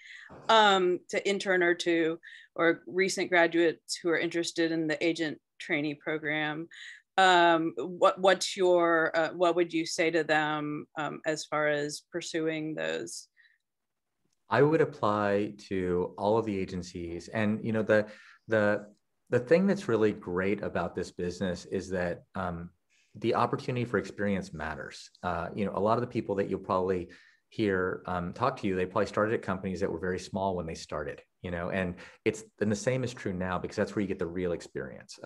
To intern or recent graduates who are interested in the agent trainee program, what would you say to them as far as pursuing those? I would apply to all of the agencies, and you know, the thing that's really great about this business is that the opportunity for experience matters. You know, a lot of the people that you'll probably hear talk to you, they probably started at companies that were very small when they started, you know, and the same is true now, because that's where you get the real experience.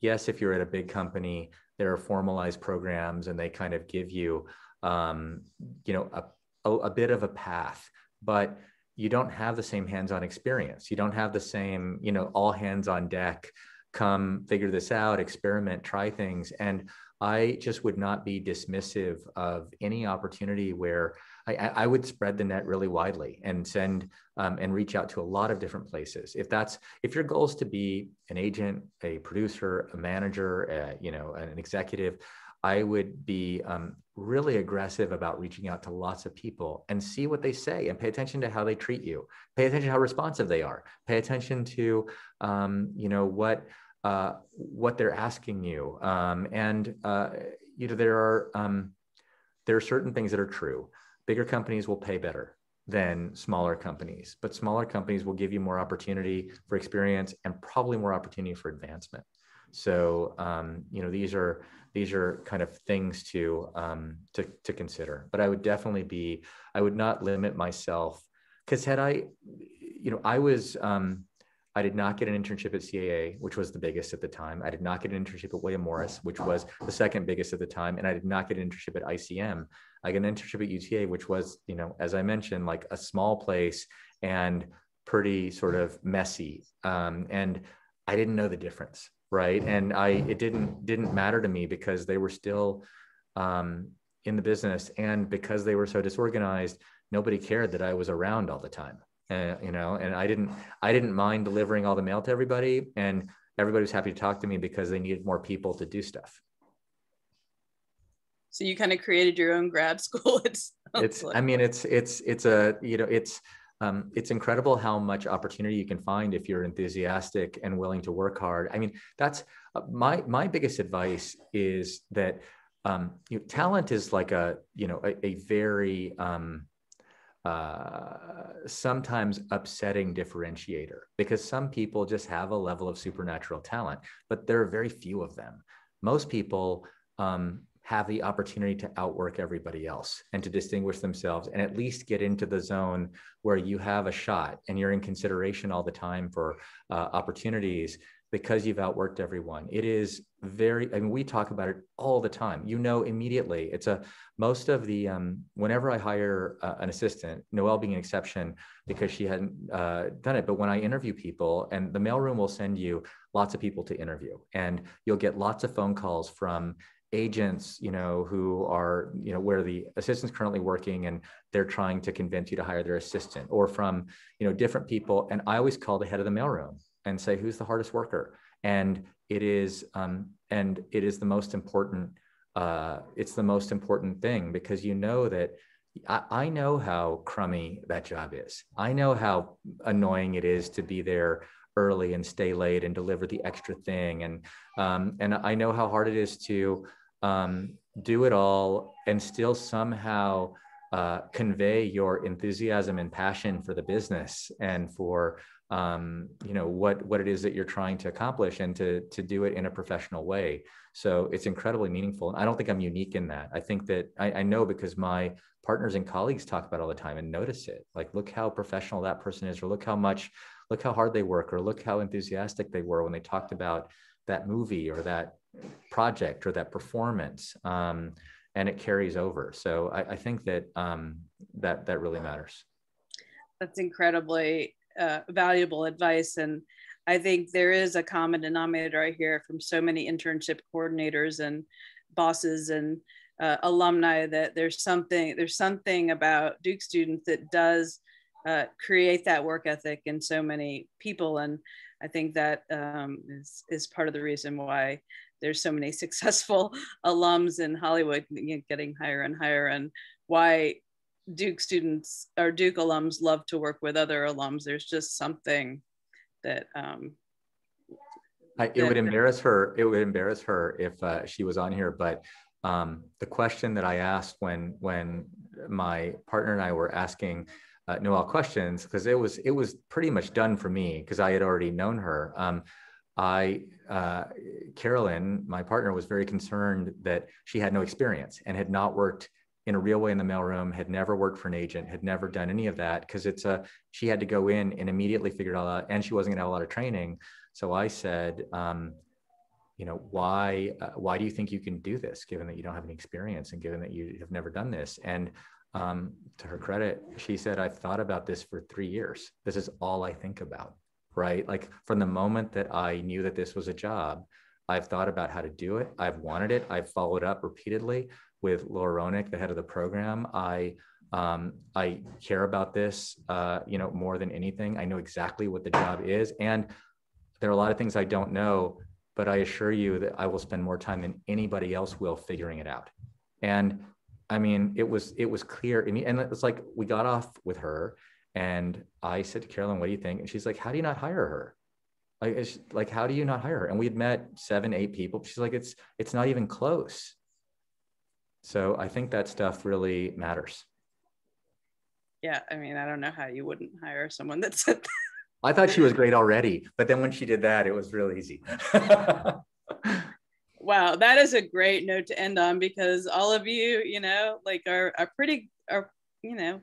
Yes, if you're at a big company, there are formalized programs and they kind of give you, you know, a bit of a path, but you don't have the same hands-on experience. You don't have the same, you know, all hands on deck, come figure this out, experiment, try things. And I just would not be dismissive of any opportunity where I would spread the net really widely and send and reach out to a lot of different places. If your goal is to be an agent, a producer, a manager, you know, an executive, I would be really aggressive about reaching out to lots of people and see what they say, and pay attention to how they treat you. Pay attention to how responsive they are. Pay attention to, you know, what they're asking you. You know, there are certain things that are true. Bigger companies will pay better than smaller companies, but smaller companies will give you more opportunity for experience and probably more opportunity for advancement. So, you know, these are kind of things to consider. But I would definitely I would not limit myself, because had I, you know, I did not get an internship at CAA, which was the biggest at the time. I did not get an internship at William Morris, which was the second biggest at the time. And I did not get an internship at ICM. I got an internship at UTA, which was, you know, as I mentioned, like a small place and pretty sort of messy. And I didn't know the difference, right? And it didn't matter to me, because they were still in the business, and because they were so disorganized, nobody cared that I was around all the time. You know, and I didn't mind delivering all the mail to everybody, and everybody was happy to talk to me because they needed more people to do stuff. So you kind of created your own grad school. I mean, it's a, you know, it's incredible how much opportunity you can find if you're enthusiastic and willing to work hard. I mean, that's my biggest advice is that you know, talent is like a very sometimes upsetting differentiator, because some people just have a level of supernatural talent, but there are very few of them. Most people have the opportunity to outwork everybody else and to distinguish themselves, and at least get into the zone where you have a shot and you're in consideration all the time for opportunities, because you've outworked everyone. It is I mean, we talk about it all the time. You know, immediately, most of the, whenever I hire an assistant, Noelle being an exception because she hadn't done it, but when I interview people, and the mailroom will send you lots of people to interview, and you'll get lots of phone calls from agents, you know, who are, you know, where the assistant's currently working and they're trying to convince you to hire their assistant, or from, you know, different people. And I always call the head of the mailroom and say, who's the hardest worker? And it is the most important, it's the most important thing, because you know that I know how crummy that job is. I know how annoying it is to be there early and stay late and deliver the extra thing. And I know how hard it is to do it all and still somehow convey your enthusiasm and passion for the business and for what it is that you're trying to accomplish, and to do it in a professional way. So it's incredibly meaningful. And I don't think I'm unique in that. I think that I know, because my partners and colleagues talk about it all the time and notice it. Like, look how professional that person is, or look how hard they work, or look how enthusiastic they were when they talked about that movie or that project or that performance. And it carries over. So I think that that really matters. That's incredibly valuable advice. And I think there is a common denominator I hear from so many internship coordinators and bosses and alumni, that there's something about Duke students that does create that work ethic in so many people. And I think that is part of the reason why there's so many successful alums in Hollywood, getting higher and higher, and why Duke students or Duke alums love to work with other alums. There's just something that it would embarrass her. It would embarrass her if she was on here. But the question that I asked when my partner and I were asking Noelle questions, because it was pretty much done for me, because I had already known her. Carolyn, my partner, was very concerned that she had no experience and had not worked in a real way in the mailroom, had never worked for an agent, had never done any of that, because she had to go in and immediately figure it all out, and she wasn't gonna have a lot of training. So I said, why do you think you can do this, given that you don't have any experience and given that you have never done this? And to her credit, she said, I've thought about this for 3 years. This is all I think about, right? Like, from the moment that I knew that this was a job, I've thought about how to do it. I've wanted it. I've followed up repeatedly with Laura Ronick, the head of the program. I care about this, more than anything. I know exactly what the job is. And there are a lot of things I don't know, but I assure you that I will spend more time than anybody else will figuring it out. And I mean, it was clear. And it's like, we got off with her and I said to Carolyn, what do you think? And she's like, how do you not hire her? Like, how do you not hire her? And we'd met 7, 8 people. She's like, it's not even close. So I think that stuff really matters. Yeah, I mean, I don't know how you wouldn't hire someone that said that. I thought she was great already, but then when she did that, it was real easy. Wow, that is a great note to end on, because all of you, are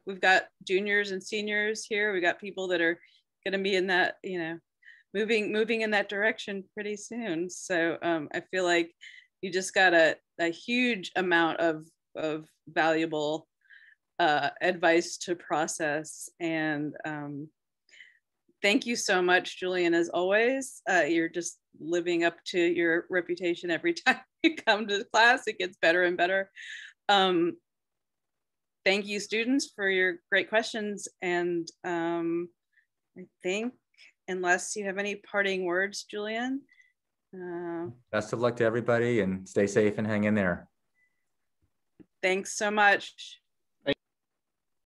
we've got juniors and seniors here. We got people that are going to be in that, moving in that direction pretty soon. So I feel like you just got a huge amount of valuable advice to process. And thank you so much, Julien, as always. You're just living up to your reputation every time you come to class. It gets better and better. Thank you, students, for your great questions. And I think, unless you have any parting words, Julien. Best of luck to everybody, and stay safe and hang in there. Thanks so much.